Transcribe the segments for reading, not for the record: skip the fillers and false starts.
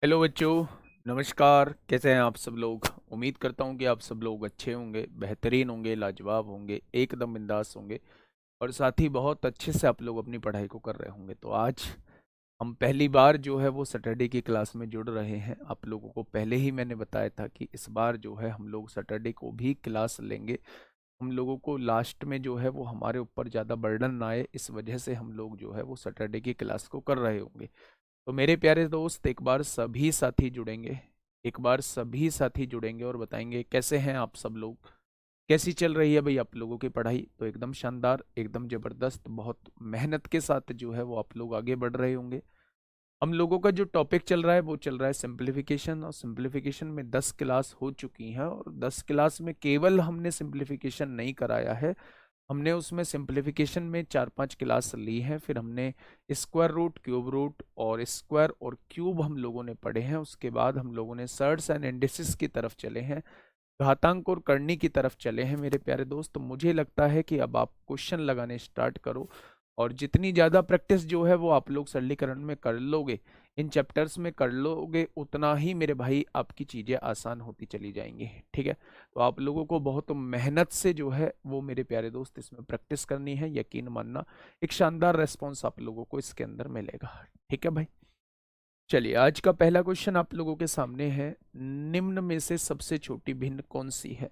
Hello बच्चों। नमस्कार। कैसे हैं आप सब लोग? उम्मीद करता हूं कि आप सब लोग अच्छे होंगे, बेहतरीन होंगे, लाजवाब होंगे, एकदम बिंदास होंगे और साथ ही बहुत अच्छे से आप लोग अपनी पढ़ाई को कर रहे होंगे। तो आज हम पहली बार जो है वो सैटरडे की क्लास में जुड़ रहे हैं। आप लोगों को पहले ही मैंने बताया था कि इस बार जो है हम लोग सैटरडे को भी क्लास लेंगे। हम लोगों को लास्ट में जो है वो हमारे ऊपर ज़्यादा बर्डन ना आए, इस वजह से हम लोग जो है वो सैटरडे की क्लास को कर रहे होंगे। तो मेरे प्यारे दोस्त, एक बार सभी साथी जुड़ेंगे और बताएंगे कैसे हैं आप सब लोग, कैसी चल रही है भाई आप लोगों की पढ़ाई। तो एकदम शानदार, एकदम जबरदस्त, बहुत मेहनत के साथ जो है वो आप लोग आगे बढ़ रहे होंगे। हम लोगों का जो टॉपिक चल रहा है वो चल रहा है सिंप्लीफिकेशन, और सिंप्लीफिकेशन में 10 क्लास हो चुकी हैं और 10 क्लास में केवल हमने सिंप्लीफिकेशन नहीं कराया है, हमने उसमें सिंप्लीफिकेशन में 4-5 क्लास ली हैं। फिर हमने स्क्वायर रूट, क्यूब रूट और स्क्वायर और क्यूब हम लोगों ने पढ़े हैं। उसके बाद हम लोगों ने सर्ट्स एंड इंडिसेस की तरफ चले हैं, घातांक और करनी की तरफ चले हैं। मेरे प्यारे दोस्त, मुझे लगता है कि अब आप क्वेश्चन लगाने स्टार्ट करो, और जितनी ज़्यादा प्रैक्टिस जो है वो आप लोग सरलीकरण में कर लोगे, इन चैप्टर्स में कर लोगे, उतना ही मेरे भाई आपकी चीज़ें आसान होती चली जाएंगी। ठीक है? तो आप लोगों को बहुत मेहनत से जो है वो मेरे प्यारे दोस्त इसमें प्रैक्टिस करनी है। यकीन मानना, एक शानदार रेस्पॉन्स आप लोगों को इसके अंदर मिलेगा। ठीक है भाई? चलिए, आज का पहला क्वेश्चन आप लोगों के सामने है। निम्न में से सबसे छोटी भिन्न कौन सी है?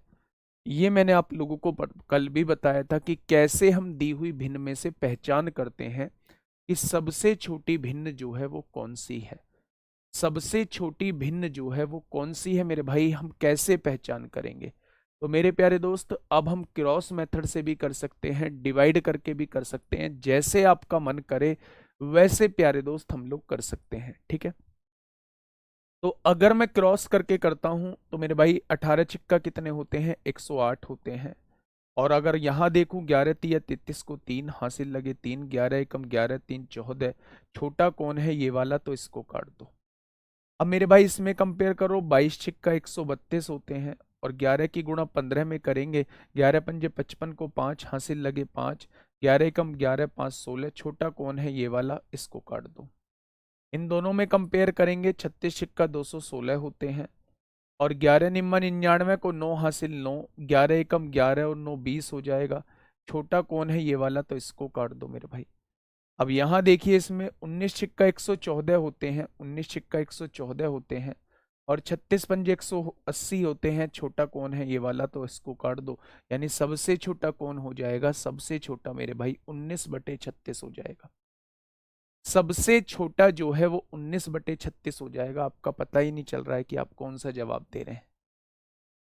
ये मैंने आप लोगों को कल भी बताया था कि कैसे हम दी हुई भिन्न में से पहचान करते हैं कि सबसे छोटी भिन्न जो है वो कौन सी है। सबसे छोटी भिन्न जो है वो कौन सी है मेरे भाई, हम कैसे पहचान करेंगे? तो मेरे प्यारे दोस्त, अब हम क्रॉस मेथड से भी कर सकते हैं, डिवाइड करके भी कर सकते हैं, जैसे आपका मन करे वैसे प्यारे दोस्त हम लोग कर सकते हैं। ठीक है? तो अगर मैं क्रॉस करके करता हूं तो मेरे भाई 18 चिक्का कितने होते हैं? 108 होते हैं। और अगर यहां देखूं 11 तिया 33 को 3 हासिल लगे 3, 11 एकम 11, 3 14। छोटा कौन है? ये वाला, तो इसको काट दो। अब मेरे भाई इसमें कंपेयर करो, 22 छिक्का 132 होते हैं और 11 की गुणा 15 में करेंगे, 11 पंजे 55 को 5 हासिल लगे 5, 11 एकम 11, 5 16। छोटा कौन है? ये वाला, इसको काट दो। इन दोनों में कंपेयर करेंगे, 36 छिक्का 216 होते हैं और 11 निम्मा 99 को 9 हासिल 9, 11 एकम 11 और 9 20 हो जाएगा। छोटा कौन है? ये वाला, तो इसको काट दो मेरे भाई। अब यहां देखिए, इसमें 19 छिक्का 114 होते हैं, 19 छिक्का 114 होते हैं और 36 पंजे 180 होते हैं। छोटा कौन है? ये वाला, तो इसको काट दो। यानी सबसे छोटा कौन हो जाएगा? सबसे छोटा मेरे भाई 19/36 हो जाएगा। सबसे छोटा जो है वो 19/36 हो जाएगा। आपका पता ही नहीं चल रहा है कि आप कौन सा जवाब दे रहे हैं।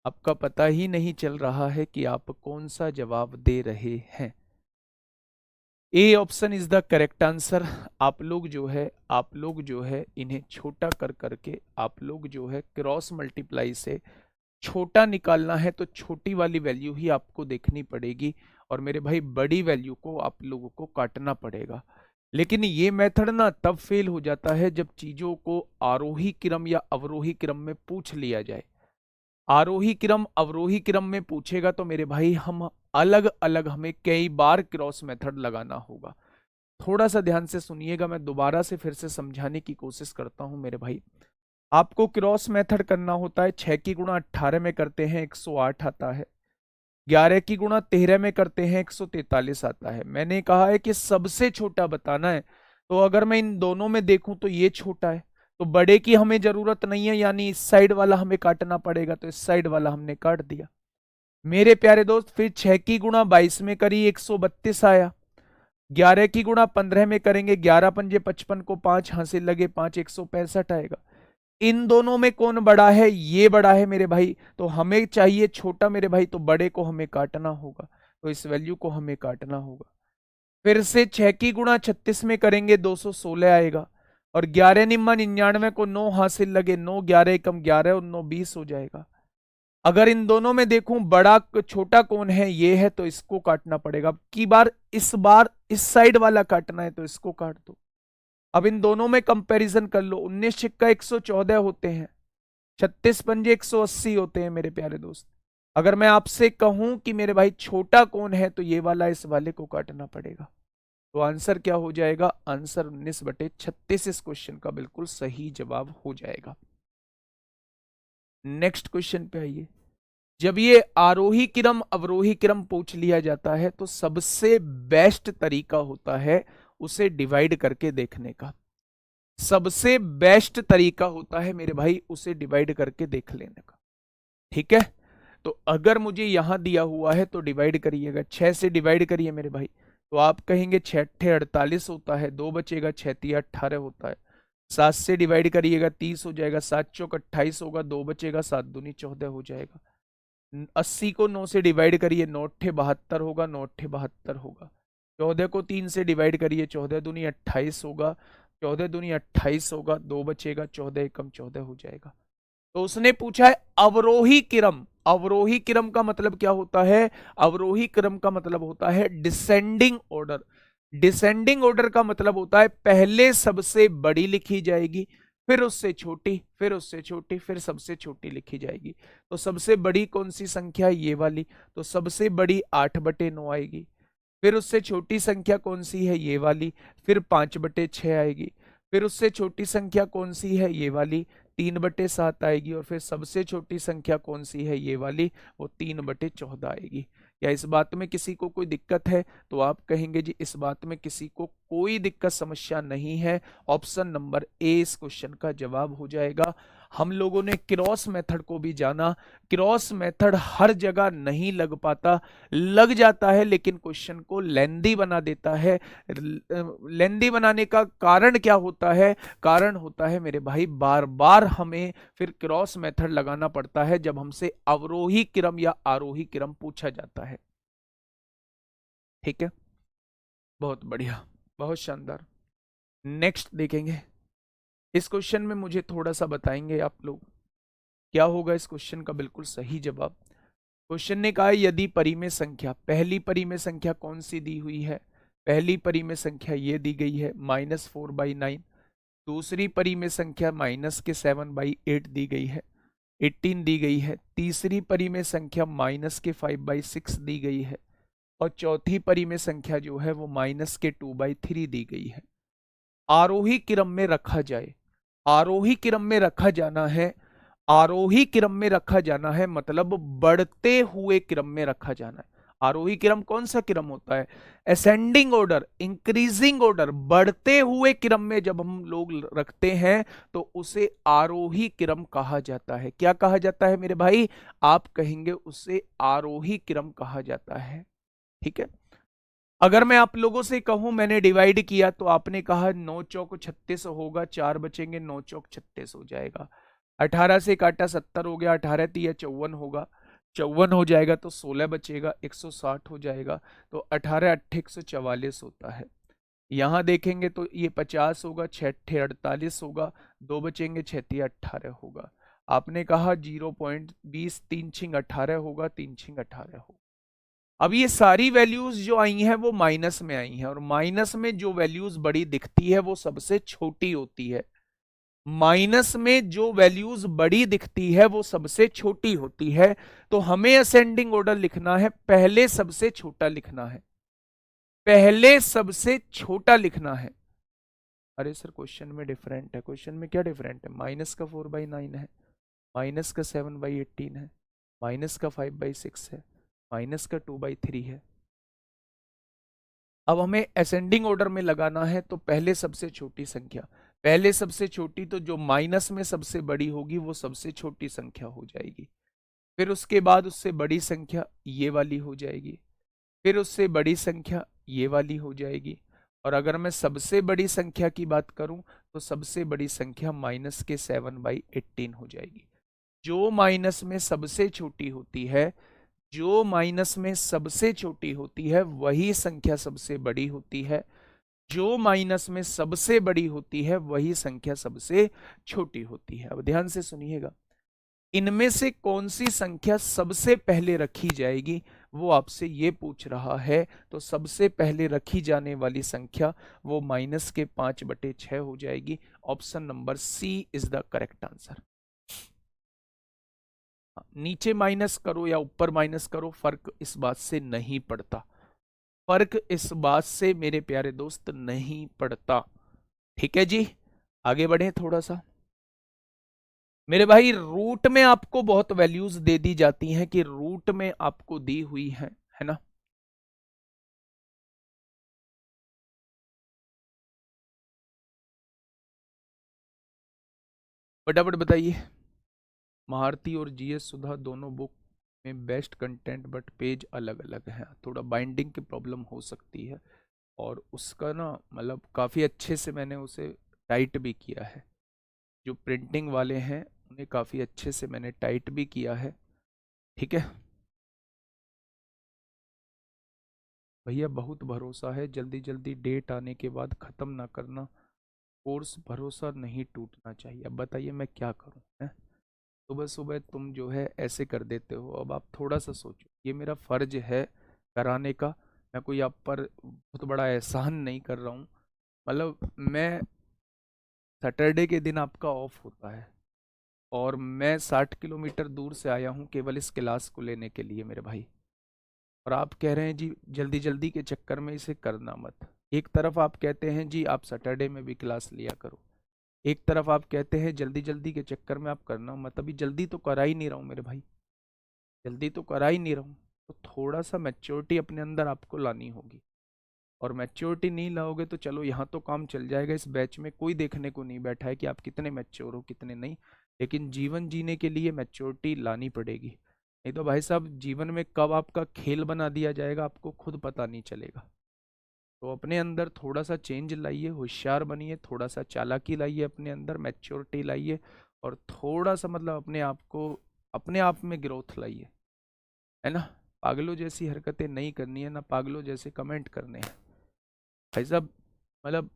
आपका पता ही नहीं चल रहा है कि आप कौन सा जवाब दे रहे हैं। A option is the correct answer. आप लोग जो है इन्हें छोटा कर करके आप लोग जो है क्रॉस मल्टीप्लाई से छोटा निकालना है, तो छोटी वाली वैल्यू ही आपको देखनी पड़ेगी और मेरे भाई बड़ी वैल्यू को आप लोगों को काटना पड़ेगा। लेकिन ये मेथड ना तब फेल हो जाता है जब चीजों को आरोही क्रम या अवरोही क्रम में पूछ लिया जाए। आरोही क्रम अवरोही क्रम में पूछेगा तो मेरे भाई हम अलग अलग हमें कई बार क्रॉस मेथड लगाना होगा। थोड़ा सा ध्यान से सुनिएगा, मैं दोबारा से फिर से समझाने की कोशिश करता हूं मेरे भाई। आपको क्रॉस मेथड करना होता है, 6 की गुणा 18 में करते हैं 108 आता है, 11 की गुणा 13 में करते हैं 143 आता है। मैंने कहा है कि सबसे छोटा बताना है, तो अगर मैं इन दोनों में देखूं तो ये छोटा है, तो बड़े की हमें जरूरत नहीं है, यानी इस साइड वाला हमें काटना पड़ेगा, तो इस साइड वाला हमने काट दिया। मेरे प्यारे दोस्त, फिर 6 की गुणा 22 में करी 132 आया, 11 की गुणा 15 में करेंगे, 11 पंजे 55 को 5 हासिल लगे 5, 165 आएगा। इन दोनों में कौन बड़ा है? ये बड़ा है मेरे भाई, तो हमें चाहिए छोटा मेरे भाई, तो बड़े को हमें काटना होगा, तो इस वैल्यू को हमें काटना होगा। फिर से 6 की गुणा 36 में करेंगे 216 आएगा और 11 निम्मा 99 को 9 हासिल लगे 9, 11 एकम 11 और 9 20 हो जाएगा। अगर इन दोनों में देखूं बड़ा छोटा कौन है? ये है, तो इसको काटना पड़ेगा। की बार इस साइड वाला काटना है, तो इसको काट दो। अब इन दोनों में कंपैरिजन कर लो, 19 छिक्का 114 होते हैं, 36 पंजे 180 होते हैं मेरे प्यारे दोस्त। अगर मैं आपसे कहूं कि मेरे भाई छोटा कौन है, तो ये वाला इस वाले को काटना पड़ेगा। तो आंसर क्या हो जाएगा, आंसर 19/36 इस क्वेश्चन का बिल्कुल सही जवाब हो जाएगा। नेक्स्ट क्वेश्चन पे आइए। जब ये आरोही क्रम अवरोही क्रम पूछ लिया जाता है तो सबसे बेस्ट तरीका होता है उसे डिवाइड करके देखने का। सबसे बेस्ट तरीका होता है मेरे भाई उसे डिवाइड करके देख लेने का। ठीक है, तो अगर मुझे यहां दिया हुआ है तो डिवाइड करिएगा, 6 से डिवाइड करिए मेरे भाई। तो आप कहेंगे 6 अट्ठे 48 होता है, 2 बचेगा, 6 तिया 18 होता है। 7 से डिवाइड करिएगा 30 हो जाएगा, 7 चौक 28 होगा, 2 बचेगा, 7 दूनी 14 हो जाएगा। 80 को 9 से डिवाइड करिए, 9 अट्ठे 72 होगा, 9 अट्ठे 72 होगा। 14 को 3 से डिवाइड करिए, 14 दूनी 28 होगा, 14 दूनी 28 होगा, 2 बचेगा, 14 एकम 14 हो जाएगा। तो उसने पूछा है अवरोही क्रम। अवरोही क्रम का मतलब क्या होता है, अवरोही क्रम का मतलब होता है डिसेंडिंग ऑर्डर। डिसेंडिंग ऑर्डर का मतलब होता है पहले सबसे बड़ी लिखी जाएगी, फिर उससे छोटी, फिर उससे छोटी, फिर सबसे छोटी लिखी जाएगी। तो सबसे बड़ी कौन सी संख्या, ये वाली, तो सबसे बड़ी 8/9 आएगी। फिर उससे छोटी संख्या कौन सी है, ये वाली, फिर 5/6 आएगी। फिर उससे छोटी संख्या कौन सी है, ये वाली, 3/7 आएगी। और फिर सबसे छोटी संख्या कौन सी है, ये वाली, वो 3/14 आएगी। या इस बात में किसी को कोई दिक्कत है, तो आप कहेंगे जी इस बात में किसी को कोई दिक्कत समस्या नहीं है, ऑप्शन नंबर ए इस क्वेश्चन का जवाब हो जाएगा। हम लोगों ने क्रॉस मेथड को भी जाना। क्रॉस मेथड हर जगह नहीं लग पाता, लग जाता है लेकिन क्वेश्चन को लेंदी बना देता है। लेंदी बनाने का कारण क्या होता है, कारण होता है मेरे भाई बार बार हमें फिर क्रॉस मेथड लगाना पड़ता है जब हमसे अवरोही क्रम या आरोही क्रम पूछा जाता है। ठीक है, बहुत बढ़िया, बहुत शानदार। नेक्स्ट देखेंगे। इस क्वेश्चन में मुझे थोड़ा सा बताएंगे आप लोग क्या होगा इस क्वेश्चन का बिल्कुल सही जवाब। क्वेश्चन ने कहा है यदि परिमेय संख्या, पहली परिमेय संख्या कौन सी दी हुई है, पहली परिमेय संख्या ये दी गई है -4/9। दूसरी परिमेय संख्या -7/8 दी गई है, 18 दी गई है। तीसरी परिमेय संख्या -5/6 दी गई है। और चौथी परिमेय संख्या जो है वो -2/3 दी गई है। आरोही क्रम में रखा जाए, आरोही क्रम में रखा जाना है, आरोही क्रम में रखा जाना है मतलब बढ़ते हुए क्रम में रखा जाना है। आरोही क्रम कौन सा क्रम होता है, असेंडिंग ऑर्डर, इंक्रीजिंग ऑर्डर, बढ़ते हुए क्रम में जब हम लोग रखते हैं तो उसे आरोही क्रम कहा जाता है। क्या कहा जाता है मेरे भाई, आप कहेंगे उसे आरोही क्रम कहा जाता है। ठीक है, अगर मैं आप लोगों से कहूं मैंने डिवाइड किया तो आपने कहा 9 चौक 36 होगा, 4 बचेंगे, 9 चौक 36 हो जाएगा। 18 से काटा 70 हो गया, 18 तिया 54 होगा, 54 हो जाएगा तो 16 बचेगा, 160 हो जाएगा। तो 18 अट्ठे 144 होता है। यहां देखेंगे तो ये 50 होगा, 6 अट्ठे 48 होगा, 2 बचेंगे, 6 तिया 18 होगा। आपने कहा 0.20, 3 छिंग 18 होगा, 3 छिंग 18 होगा। अब ये सारी वैल्यूज जो आई हैं वो माइनस में आई हैं, और माइनस में जो वैल्यूज बड़ी दिखती है वो सबसे छोटी होती है। माइनस में जो वैल्यूज बड़ी दिखती है वो सबसे छोटी होती है। तो हमें असेंडिंग ऑर्डर लिखना है, पहले सबसे छोटा लिखना है, पहले सबसे छोटा लिखना है। अरे सर क्वेश्चन में डिफरेंट है, क्वेश्चन में क्या डिफरेंट है, माइनस का 4/9 है, माइनस का 7/18 है, माइनस का 5/6 है, माइनस का 2/3 है। अब हमें असेंडिंग ऑर्डर में लगाना है तो पहले सबसे छोटी संख्या, पहले सबसे छोटी तो जो माइनस में सबसे बड़ी होगी वो सबसे छोटी संख्या हो जाएगी। फिर उसके बाद उससे बड़ी संख्या ये वाली हो जाएगी, फिर उससे बड़ी संख्या ये वाली हो जाएगी। और अगर मैं सबसे बड़ी संख्या की बात करूं तो सबसे बड़ी संख्या -7/18 हो जाएगी। जो माइनस में सबसे छोटी होती है, जो माइनस में सबसे छोटी होती है वही संख्या सबसे बड़ी होती है, जो माइनस में सबसे बड़ी होती है वही संख्या सबसे छोटी होती है। अब ध्यान से सुनिएगा, इनमें से कौन सी संख्या सबसे पहले रखी जाएगी वो आपसे ये पूछ रहा है। तो सबसे पहले रखी जाने वाली संख्या वो -5/6 हो जाएगी। Option number C is the correct answer. नीचे माइनस करो या ऊपर माइनस करो फर्क इस बात से नहीं पड़ता। फर्क इस बात से मेरे प्यारे दोस्त नहीं पड़ता। ठीक है जी, आगे बढ़े थोड़ा सा। मेरे भाई रूट में आपको बहुत वैल्यूज दे दी जाती हैं कि रूट में आपको दी हुई है ना। फटाफट बताइए। महारती और जीएस सुधा दोनों बुक में बेस्ट कंटेंट बट पेज अलग अलग है, थोड़ा बाइंडिंग की प्रॉब्लम हो सकती है। और उसका ना मतलब काफ़ी अच्छे से मैंने उसे टाइट भी किया है। जो प्रिंटिंग वाले हैं उन्हें काफ़ी अच्छे से मैंने टाइट भी किया है। ठीक है भैया, बहुत भरोसा है, जल्दी जल्दी डेट आने के बाद ख़त्म ना करना कोर्स, भरोसा नहीं टूटना चाहिए। अब बताइए मैं क्या करूं है? सुबह सुबह तुम जो है ऐसे कर देते हो। अब आप थोड़ा सा सोचो, ये मेरा फर्ज है कराने का। मैं कोई आप पर बहुत बड़ा एहसान नहीं कर रहा हूँ। मतलब मैं सैटरडे के दिन आपका ऑफ होता है और मैं 60 किलोमीटर दूर से आया हूँ केवल इस क्लास को लेने के लिए मेरे भाई। और आप कह रहे हैं जी जल्दी जल्दी के चक्कर में इसे करना मत। एक तरफ आप कहते हैं जी आप सैटरडे में भी क्लास लिया करो, एक तरफ आप कहते हैं जल्दी जल्दी के चक्कर में आप करना मत। अभी जल्दी तो करा ही नहीं रहा हूँ मेरे भाई, जल्दी तो करा ही नहीं रहा हूँ। तो थोड़ा सा मैच्योरिटी अपने अंदर आपको लानी होगी। और मैच्योरिटी नहीं लाओगे तो चलो यहाँ तो काम चल जाएगा, इस बैच में कोई देखने को नहीं बैठा है कि आप कितने मैच्योर हो कितने नहीं। लेकिन जीवन जीने के लिए मैच्योरिटी लानी पड़ेगी, नहीं तो भाई साहब जीवन में कब आपका खेल बना दिया जाएगा आपको खुद पता नहीं चलेगा। तो अपने अंदर थोड़ा सा चेंज लाइए, होशियार बनिए, थोड़ा सा चालाकी लाइए अपने अंदर, मैच्योरिटी लाइए। और थोड़ा सा मतलब अपने आप को अपने आप में ग्रोथ लाइए, है ना। पागलों जैसी हरकतें नहीं करनी है ना, पागलों जैसे कमेंट करने हैं भाई साहब। मतलब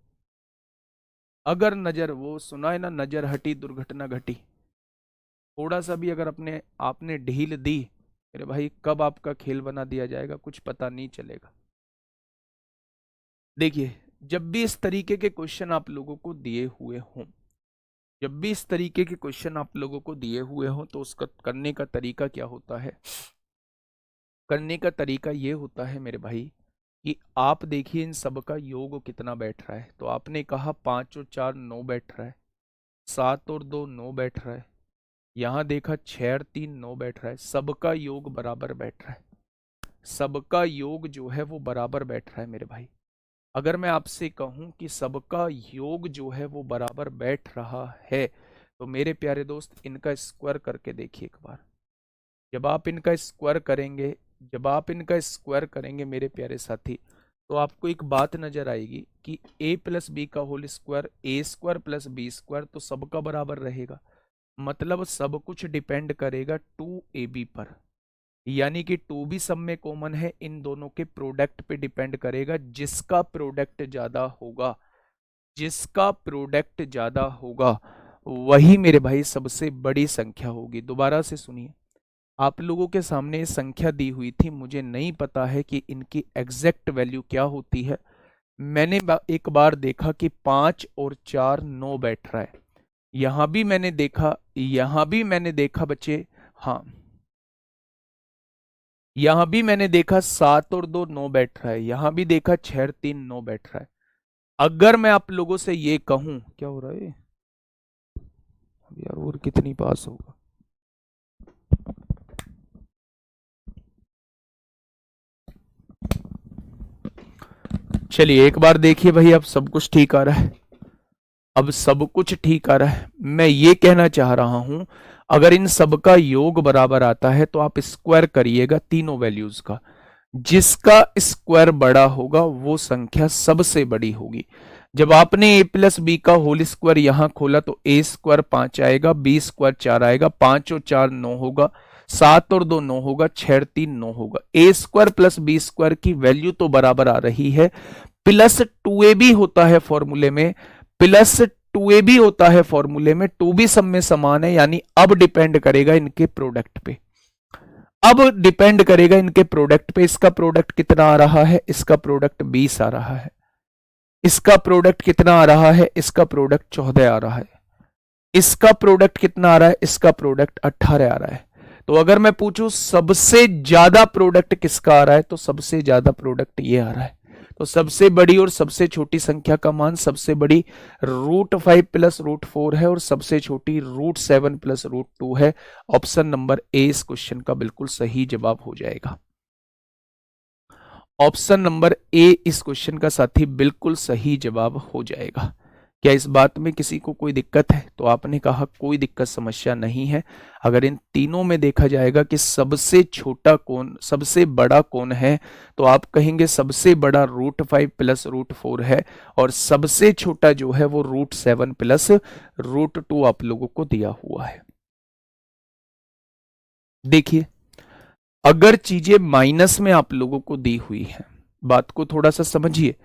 अगर नजर, वो सुना है ना, नजर हटी दुर्घटना घटी। थोड़ा सा भी अगर अपने आपने ढील दी मेरे भाई, कब आपका खेल बना दिया जाएगा कुछ पता नहीं चलेगा। देखिए, जब भी इस तरीके के क्वेश्चन आप लोगों को दिए हुए हों, जब भी इस तरीके के क्वेश्चन आप लोगों को दिए हुए हों तो उसका करने का तरीका क्या होता है? करने का तरीका ये होता है मेरे भाई कि आप देखिए इन सब का योग कितना बैठ रहा है। तो आपने कहा 5 और 4 9 बैठ रहा है, 7 और 2 9 बैठ रहा है, यहाँ देखा 6 और 3 9 बैठ रहा है। सबका योग बराबर बैठ रहा है, सबका योग जो है वो बराबर बैठ रहा है मेरे भाई। अगर मैं आपसे कहूं कि सबका योग जो है वो बराबर बैठ रहा है तो मेरे प्यारे दोस्त इनका स्क्वायर करके देखिए एक बार। जब आप इनका स्क्वायर करेंगे, जब आप इनका स्क्वायर करेंगे मेरे प्यारे साथी, तो आपको एक बात नजर आएगी कि a प्लस बी का होल स्क्वायर ए स्क्वायर प्लस बी स्क्वायर तो सबका बराबर रहेगा। मतलब सब कुछ डिपेंड करेगा 2ab पर, यानी कि 2b सब में कॉमन है, इन दोनों के प्रोडक्ट पे डिपेंड करेगा। जिसका प्रोडक्ट ज्यादा होगा, जिसका प्रोडक्ट ज्यादा होगा वही मेरे भाई सबसे बड़ी संख्या होगी। दोबारा से सुनिए, आप लोगों के सामने ये संख्या दी हुई थी, मुझे नहीं पता है कि इनकी एग्जैक्ट वैल्यू क्या होती है। मैंने एक बार देखा कि 5 और 4 9 बैठ रहा है, यहां भी मैंने देखा, यहां भी मैंने देखा बच्चे, हाँ यहां भी मैंने देखा 7 और 2 9 बैठ रहा है, यहां भी देखा 6 और 3 9 बैठ रहा है। अगर मैं आप लोगों से ये कहूं, क्या हो रहा है यार, और कितनी पास होगा। चलिए एक बार देखिए भाई, अब सब कुछ ठीक आ रहा है, अब सब कुछ ठीक आ रहा है। मैं ये कहना चाह रहा हूं अगर इन सब का योग बराबर आता है तो आप स्क्वायर करिएगा तीनों वैल्यूज का, जिसका स्क्वायर बड़ा होगा वो संख्या सबसे बड़ी होगी। जब आपने a प्लस बी का होल स्क्वायर यहां खोला तो a स्क्वायर 5 आएगा, b स्क्वायर 4 आएगा, 5 और 4 9 होगा, 7 और 2 9 होगा, 6 और 3 9 होगा। a square plus B square की वैल्यू तो बराबर आ रही है, प्लस 2ab होता है फॉर्मूले में, प्लस 2ab होता है फॉर्मूले में, 2b सब में समान है। यानी अब डिपेंड करेगा इनके प्रोडक्ट पे, अब डिपेंड करेगा इनके प्रोडक्ट पे। इसका प्रोडक्ट कितना आ रहा है? इसका प्रोडक्ट 20 आ रहा है। इसका प्रोडक्ट कितना आ रहा है? इसका प्रोडक्ट 14 आ रहा है। इसका प्रोडक्ट कितना आ रहा है? इसका प्रोडक्ट 18 आ रहा है। तो अगर मैं पूछूं सबसे ज्यादा प्रोडक्ट किसका आ रहा है, तो सबसे ज्यादा प्रोडक्ट ये आ रहा है। तो सबसे बड़ी और सबसे छोटी संख्या का मान, सबसे बड़ी √5 प्लस √4 है और सबसे छोटी √7 प्लस √2 है। ऑप्शन नंबर ए इस क्वेश्चन का बिल्कुल सही जवाब हो जाएगा। ऑप्शन नंबर ए इस क्वेश्चन का साथी बिल्कुल सही जवाब हो जाएगा। क्या इस बात में किसी को कोई दिक्कत है? तो आपने कहा कोई दिक्कत समस्या नहीं है। अगर इन तीनों में देखा जाएगा कि सबसे छोटा कौन, सबसे बड़ा कौन है, तो आप कहेंगे सबसे बड़ा √5 प्लस √4 है और सबसे छोटा जो है वो √7 प्लस √2 आप लोगों को दिया हुआ है। देखिए, अगर चीजें माइनस में आप लोगों को दी हुई हैं, बात को थोड़ा सा समझिए,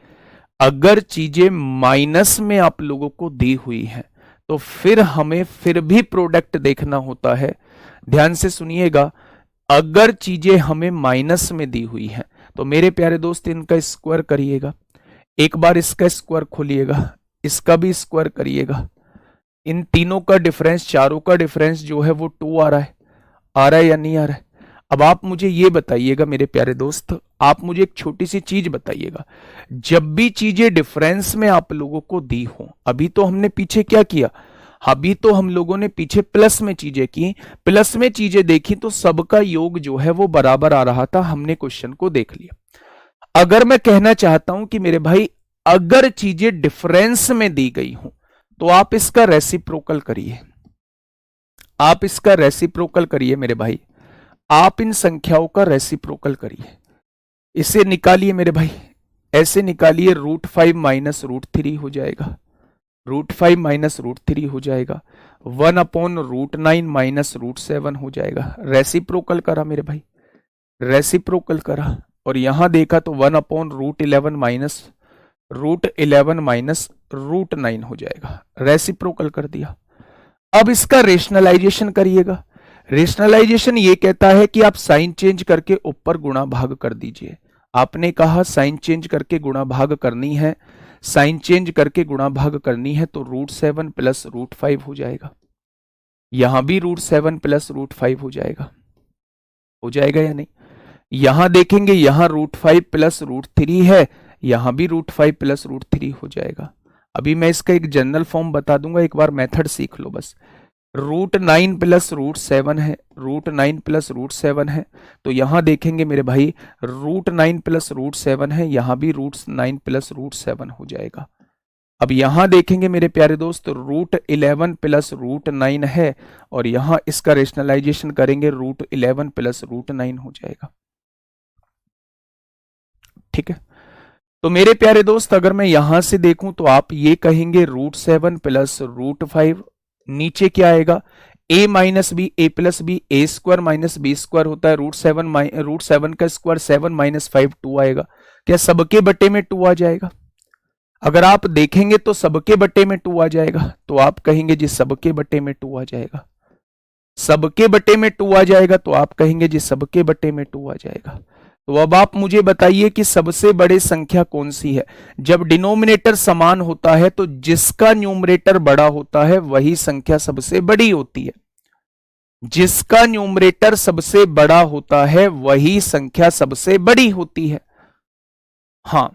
अगर चीजें माइनस में आप लोगों को दी हुई हैं तो फिर हमें फिर भी प्रोडक्ट देखना होता है। ध्यान से सुनिएगा, अगर चीजें हमें माइनस में दी हुई हैं तो मेरे प्यारे दोस्त इनका स्क्वायर करिएगा, एक बार इसका स्क्वायर खोलिएगा, इसका भी स्क्वायर करिएगा। इन तीनों का डिफरेंस, चारों का डिफरेंस जो है वो 2 आ रहा है या नहीं आ रहा है? अब आप मुझे ये बताइएगा मेरे प्यारे दोस्त, आप मुझे एक छोटी सी चीज बताइएगा, जब भी चीजें डिफरेंस में आप लोगों को दी हो, अभी तो हमने पीछे क्या किया, अभी तो हम लोगों ने पीछे प्लस में चीजें की, प्लस में चीजें देखी तो सबका योग जो है वो बराबर आ रहा था, हमने क्वेश्चन को देख लिया। अगर मैं कहना चाहता हूं कि मेरे भाई अगर चीजें डिफरेंस में दी गई हो तो आप इसका रेसिप्रोकल करिए, आप इसका रेसिप्रोकल करिए मेरे भाई, आप इन संख्याओं का रेसिप्रोकल करिए, इसे निकालिए मेरे भाई, ऐसे निकालिए, √5 माइनस √3 हो जाएगा, √5 माइनस √3 हो जाएगा, 1/√9 माइनस √7 हो जाएगा। रेसिप्रोकल करा मेरे भाई, रेसिप्रोकल करा और यहां देखा तो 1/√11 माइनस √9 हो जाएगा, रेसिप्रोकल कर दिया। अब इसका रेशनलाइजेशन करिएगा। रेशनलाइजेशन ये कहता है कि आप साइन चेंज करके ऊपर गुणा भाग कर दीजिए। आपने कहा साइन चेंज करके गुणा भाग करनी है, साइन चेंज करके गुणा भाग करनी है तो √7 प्लस √5 हो जाएगा, यहां भी √7 प्लस √5 हो जाएगा या नहीं? यहां देखेंगे, यहां √5 प्लस √3 है, यहां भी √5 प्लस √3 हो जाएगा। अभी मैं इसका एक जनरल फॉर्म बता दूंगा, एक बार मेथड सीख लो बस। √9 प्लस √7 है, √9 प्लस √7 है, तो यहां देखेंगे मेरे भाई √9 प्लस √7 है, यहां भी √9 प्लस √7 हो जाएगा। अब यहां देखेंगे मेरे प्यारे दोस्त √11 प्लस √9 है और यहां इसका रेशनलाइजेशन करेंगे, √11 प्लस √9 हो जाएगा। ठीक है, तो मेरे प्यारे दोस्त अगर मैं यहां से देखूं तो आप ये कहेंगे √7 प्लस √5, नीचे क्या आएगा, a minus b, a plus b, a square minus b square होता है, √7 का स्क्वायर 7 माइनस 5 2 आएगा। क्या सबके बटे में 2 आ जाएगा? अगर आप देखेंगे तो सबके बटे में 2 आ जाएगा, तो आप कहेंगे जी सबके बटे में 2 आ जाएगा, सबके बटे में 2 आ जाएगा, तो आप कहेंगे जी सबके बटे में 2 आ जाएगा। तो अब आप मुझे बताइए कि सबसे बड़ी संख्या कौन सी है? जब डिनोमिनेटर समान होता है तो जिसका न्यूमरेटर बड़ा होता है वही संख्या सबसे बड़ी होती है, जिसका न्यूमरेटर सबसे बड़ा होता है वही संख्या सबसे बड़ी होती है। हां,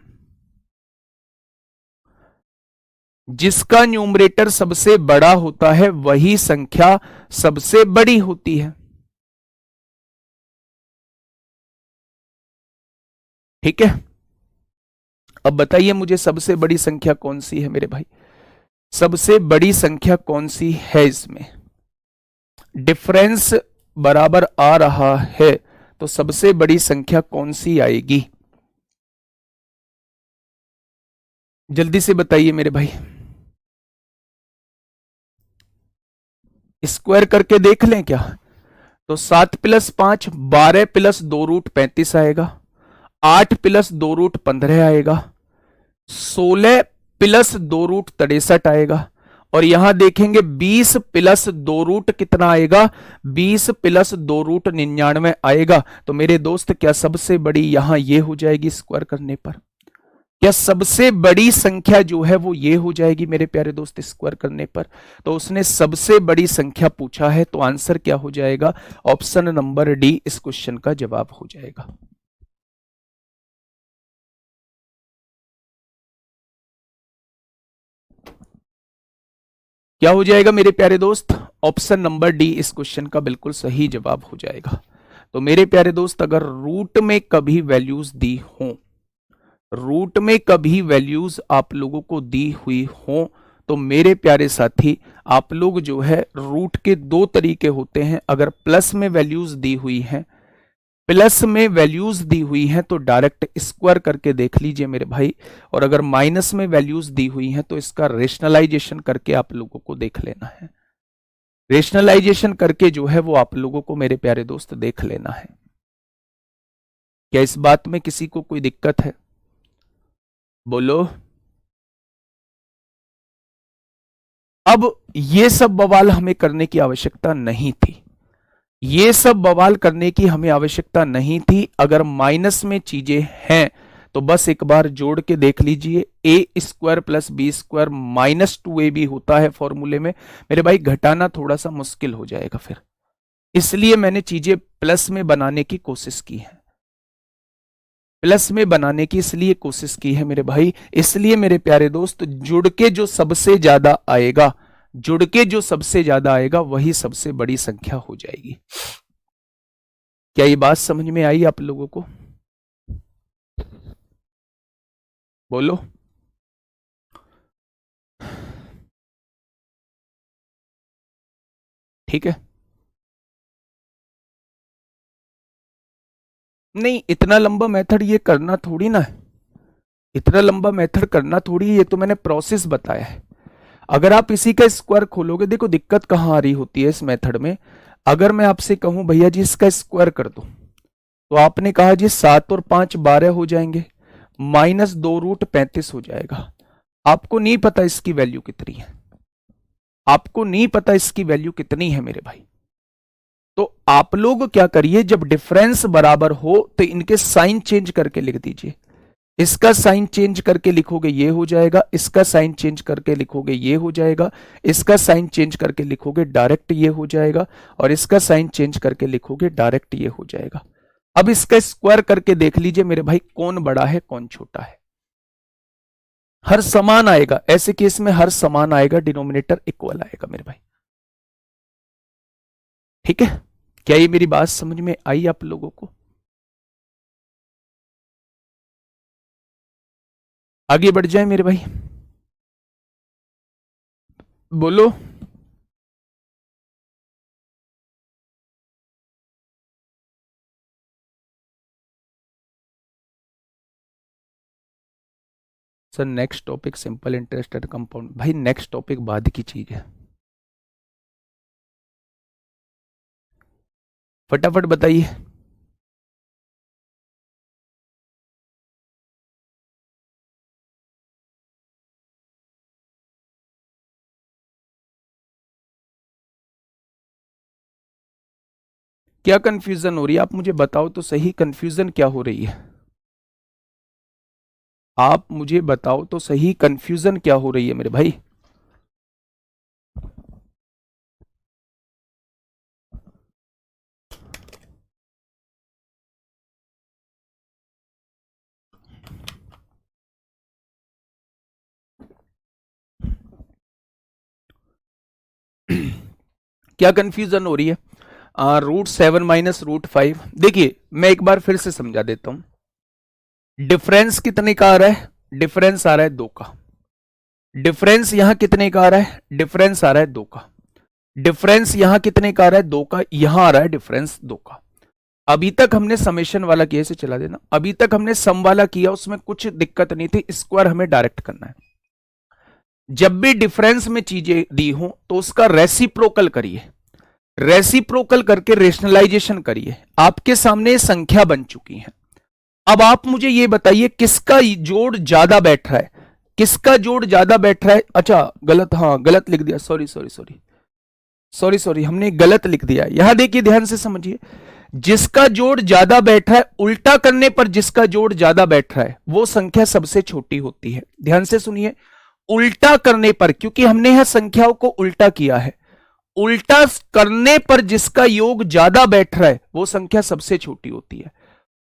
जिसका न्यूमरेटर सबसे बड़ा होता है वही संख्या सबसे बड़ी होती है। ठीक है, अब बताइए मुझे सबसे बड़ी संख्या कौन सी है मेरे भाई? सबसे बड़ी संख्या कौन सी है? इसमें डिफरेंस बराबर आ रहा है तो सबसे बड़ी संख्या कौन सी आएगी? जल्दी से बताइए मेरे भाई, स्क्वायर करके देख लें क्या? तो 7 प्लस 5 12 प्लस 2√35 आएगा, 8 प्लस 2√15 आएगा, 16 प्लस 2√63 आएगा और यहां देखेंगे 20 प्लस 2 कितना आएगा? 20 प्लस 2√99 आएगा। तो मेरे दोस्त क्या सबसे बड़ी यहां ये हो जाएगी स्क्वायर करने पर? क्या सबसे बड़ी संख्या जो है वो ये हो जाएगी मेरे प्यारे दोस्त स्क्वायर करने पर? तो उसने सबसे बड़ी संख्या पूछा है, तो आंसर क्या हो जाएगा? ऑप्शन नंबर डी इस क्वेश्चन का जवाब हो जाएगा। क्या हो जाएगा मेरे प्यारे दोस्त? ऑप्शन नंबर डी इस क्वेश्चन का बिल्कुल सही जवाब हो जाएगा। तो मेरे प्यारे दोस्त, अगर रूट में कभी वैल्यूज दी हो, रूट में कभी वैल्यूज आप लोगों को दी हुई हो, तो मेरे प्यारे साथी आप लोग जो है रूट के दो तरीके होते हैं। अगर प्लस में वैल्यूज दी हुई हैं, प्लस में वैल्यूज दी हुई हैं तो डायरेक्ट स्क्वायर करके देख लीजिए मेरे भाई, और अगर माइनस में वैल्यूज दी हुई हैं तो इसका रेशनलाइजेशन करके आप लोगों को देख लेना है। रेशनलाइजेशन करके जो है वो आप लोगों को मेरे प्यारे दोस्त देख लेना है। क्या इस बात में किसी को कोई दिक्कत है? बोलो। अब ये सब बवाल हमें करने की आवश्यकता नहीं थी, ये सब बवाल करने की हमें आवश्यकता नहीं थी। अगर माइनस में चीजें हैं तो बस एक बार जोड़ के देख लीजिए, A square plus B square minus 2ab होता है फॉर्मूले में। मेरे भाई घटाना थोड़ा सा मुश्किल हो जाएगा फिर, इसलिए मैंने चीजें प्लस में बनाने की कोशिश की है, प्लस में बनाने की इसलिए कोशिश की है मेरे भाई। इसलिए मेरे प्यारे दोस्त, जुड़ के जो सबसे ज्यादा आएगा, जुड़ के जो सबसे ज्यादा आएगा वही सबसे बड़ी संख्या हो जाएगी। क्या ये बात समझ में आई आप लोगों को? बोलो। ठीक है, नहीं इतना लंबा मेथड ये करना थोड़ी ना है, इतना लंबा मेथड करना थोड़ी, ये तो मैंने प्रोसेस बताया है। अगर आप इसी का स्क्वायर खोलोगे, देखो दिक्कत कहां आ रही होती है इस मेथड में। अगर मैं आपसे कहूं भैया जी इसका स्क्वायर कर दो, तो आपने कहा जी 7 और 5 12 हो जाएंगे, माइनस 2√35 हो जाएगा। आपको नहीं पता इसकी वैल्यू कितनी है, आपको नहीं पता इसकी वैल्यू कितनी है मेरे भाई। तो आप लोग क्या करिए, जब डिफरेंस बराबर हो तो इनके साइन चेंज करके लिख दीजिए। इसका साइन चेंज करके लिखोगे ये हो जाएगा, इसका साइन चेंज करके लिखोगे ये हो जाएगा, इसका साइन चेंज करके लिखोगे डायरेक्ट ये हो जाएगा, और इसका साइन चेंज करके लिखोगे डायरेक्ट ये हो जाएगा। अब इसका स्क्वायर करके देख लीजिए मेरे भाई, कौन बड़ा है कौन छोटा है। हर समान आएगा, ऐसे केस में हर समान आएगा, डिनोमिनेटर इक्वल आएगा मेरे भाई। ठीक है, क्या ये मेरी बात समझ में आई आप लोगों को? आगे बढ़ जाए मेरे भाई, बोलो। Sir next topic simple interest eight compound, भाई नेक्स्ट टॉपिक बाद की चीज है, फटाफट बताइए। क्या कंफ्यूजन हो रही है, आप मुझे बताओ तो सही, कंफ्यूजन क्या हो रही है? आप मुझे बताओ तो सही, कंफ्यूजन क्या हो रही है मेरे भाई? क्या कंफ्यूजन हो रही है? √7 माइनस √5, देखिए मैं एक बार फिर से समझा देता हूं। डिफरेंस कितने का आ रहा है? डिफरेंस आ रहा है 2 का। डिफरेंस यहां कितने का आ रहा है? डिफरेंस आ रहा है 2 का। डिफरेंस यहां कितने का आ रहा है? 2 का। यहां आ रहा है डिफरेंस 2 का। अभी तक हमने समेशन वाला किया, इसे चला देना। अभी तक हमने सम वाला किया, उसमें कुछ दिक्कत नहीं थी, स्क्वायर हमें डायरेक्ट करना है। जब भी डिफरेंस में चीजें दी हो तो उसका रेसिप्रोकल करिए, रेसिप्रोकल करके रेशनलाइजेशन करिए। आपके सामने संख्या बन चुकी है। अब आप मुझे ये बताइए किसका जोड़ ज्यादा बैठ रहा है, किसका जोड़ ज्यादा बैठ रहा है? अच्छा गलत, हाँ गलत लिख दिया, sorry sorry sorry sorry sorry, हमने गलत लिख दिया। यहां देखिए ध्यान से समझिए, जिसका जोड़ ज्यादा बैठ रहा है, उल्टा करने पर जिसका जोड़ ज्यादा बैठ रहा है वो संख्या सबसे छोटी होती है। ध्यान से सुनिए, उल्टा करने पर, क्योंकि हमने यहां संख्याओं को उल्टा किया है, उल्टा करने पर जिसका योग ज्यादा बैठ रहा है वो संख्या सबसे छोटी होती है।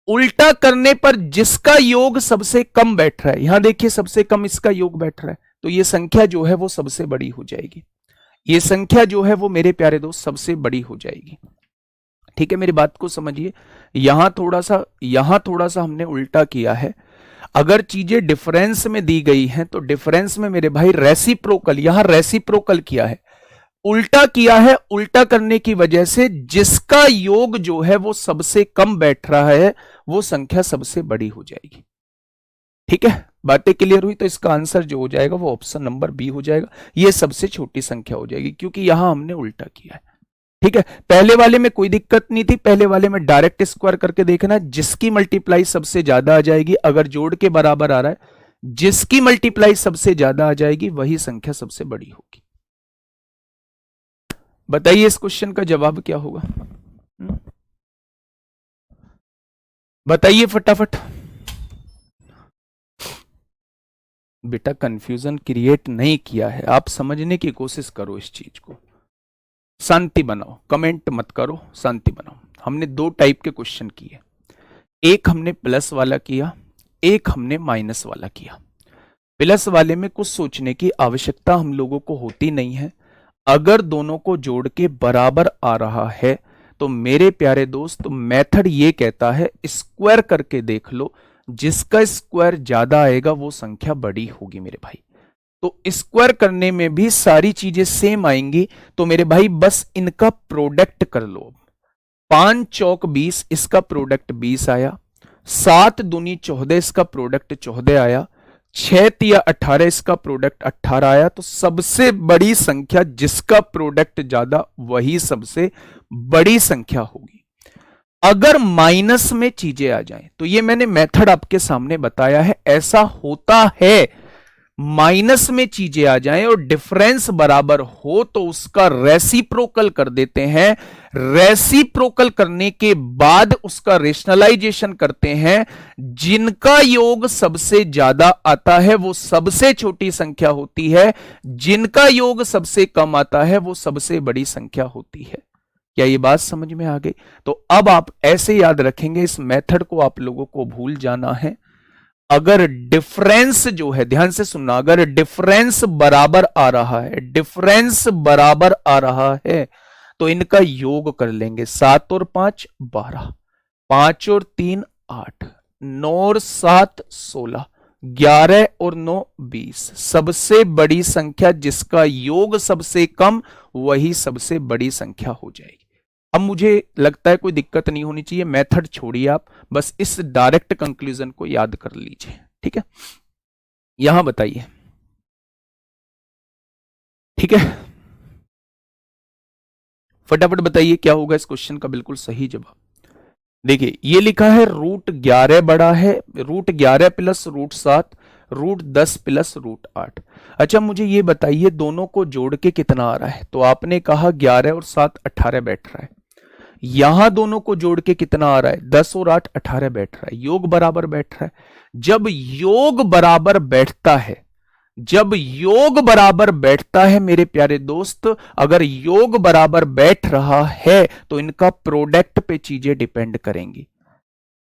उल्टा करने पर जिसका योग सबसे कम बैठ रहा है, यहां देखिए सबसे कम इसका योग बैठ रहा है, तो ये संख्या जो है वो सबसे बड़ी हो जाएगी। ये संख्या जो है वो मेरे प्यारे दोस्त सबसे बड़ी हो जाएगी। ठीक है, मेरी बात को समझिए। यहां थोड़ा सा हमने उल्टा किया है। अगर चीजें डिफरेंस में दी गई हैं तो डिफरेंस में मेरे भाई रेसिप्रोकल, यहां रेसिप्रोकल किया है, उल्टा किया है। उल्टा करने की वजह से जिसका योग जो है वो सबसे कम बैठ रहा है वो संख्या सबसे बड़ी हो जाएगी। ठीक है, बातें क्लियर हुई? तो इसका आंसर जो हो जाएगा वो ऑप्शन नंबर बी हो जाएगा। ये सबसे छोटी संख्या हो जाएगी क्योंकि यहां हमने उल्टा किया है। ठीक है, पहले वाले में कोई दिक्कत नहीं थी, पहले वाले में डायरेक्ट स्क्वायर करके देखना, जिसकी मल्टीप्लाई सबसे ज्यादा आ जाएगी, अगर जोड़ के बराबर आ रहा है, जिसकी मल्टीप्लाई सबसे ज्यादा आ जाएगी वही संख्या सबसे बड़ी होगी। बताइए इस क्वेश्चन का जवाब क्या होगा? बताइए फटाफट। बेटा कंफ्यूजन क्रिएट नहीं किया है, आप समझने की कोशिश करो इस चीज को, शांति बनाओ, कमेंट मत करो, शांति बनाओ। हमने दो टाइप के क्वेश्चन किए, एक हमने प्लस वाला किया, एक हमने माइनस वाला किया। प्लस वाले में कुछ सोचने की आवश्यकता हम लोगों को होती नहीं है। अगर दोनों को जोड़ के बराबर आ रहा है तो मेरे प्यारे दोस्त मेथड ये कहता है स्क्वायर करके देख लो, जिसका स्क्वायर ज्यादा आएगा वो संख्या बड़ी होगी मेरे भाई। तो स्क्वायर करने में भी सारी चीजें सेम आएंगी, तो मेरे भाई बस इनका प्रोडक्ट कर लो। 5 चौक 20, इसका प्रोडक्ट 20 आया, 7 दूनी 14, इसका प्रोडक्ट 14 आया, 6 तिया 18, इसका प्रोडक्ट 18 आया। तो सबसे बड़ी संख्या जिसका प्रोडक्ट ज्यादा वही सबसे बड़ी संख्या होगी। अगर माइनस में चीजें आ जाएं, तो ये मैंने मेथड आपके सामने बताया है, ऐसा होता है। माइनस में चीजें आ जाएं और डिफरेंस बराबर हो तो उसका रेसिप्रोकल कर देते हैं, रेसिप्रोकल करने के बाद उसका रेशनलाइजेशन करते हैं। जिनका योग सबसे ज्यादा आता है वो सबसे छोटी संख्या होती है, जिनका योग सबसे कम आता है वो सबसे बड़ी संख्या होती है। क्या ये बात समझ में आ गई? तो अब आप ऐसे याद रखेंगे, इस मेथड को आप लोगों को भूल जाना है। अगर डिफरेंस जो है, ध्यान से सुनना, अगर डिफरेंस बराबर आ रहा है, डिफरेंस बराबर आ रहा है तो इनका योग कर लेंगे। 7 और 5 12, 5 और 3 8, 9 और 7 16, 11 और 9 20। सबसे बड़ी संख्या जिसका योग सबसे कम वही सबसे बड़ी संख्या हो जाएगी। अब मुझे लगता है कोई दिक्कत नहीं होनी चाहिए, मेथड छोड़िए, आप बस इस डायरेक्ट कंक्लूजन को याद कर लीजिए। ठीक है, यहां बताइए। ठीक है, फटाफट बताइए क्या होगा इस क्वेश्चन का बिल्कुल सही जवाब। देखिए ये लिखा है √11 बड़ा है, √11 प्लस √7, √10 प्लस √8। अच्छा मुझे ये बताइए दोनों को जोड़ के कितना आ रहा है? तो आपने कहा 11 और 7 18 बैठ रहा है। यहां दोनों को जोड़ के कितना आ रहा है? 10 और 8 18 बैठ रहा है, योग बराबर बैठ रहा है। जब योग बराबर बैठता है, जब योग बराबर बैठता है मेरे प्यारे दोस्त, अगर योग बराबर बैठ रहा है तो इनका प्रोडक्ट पे चीजें डिपेंड करेंगी।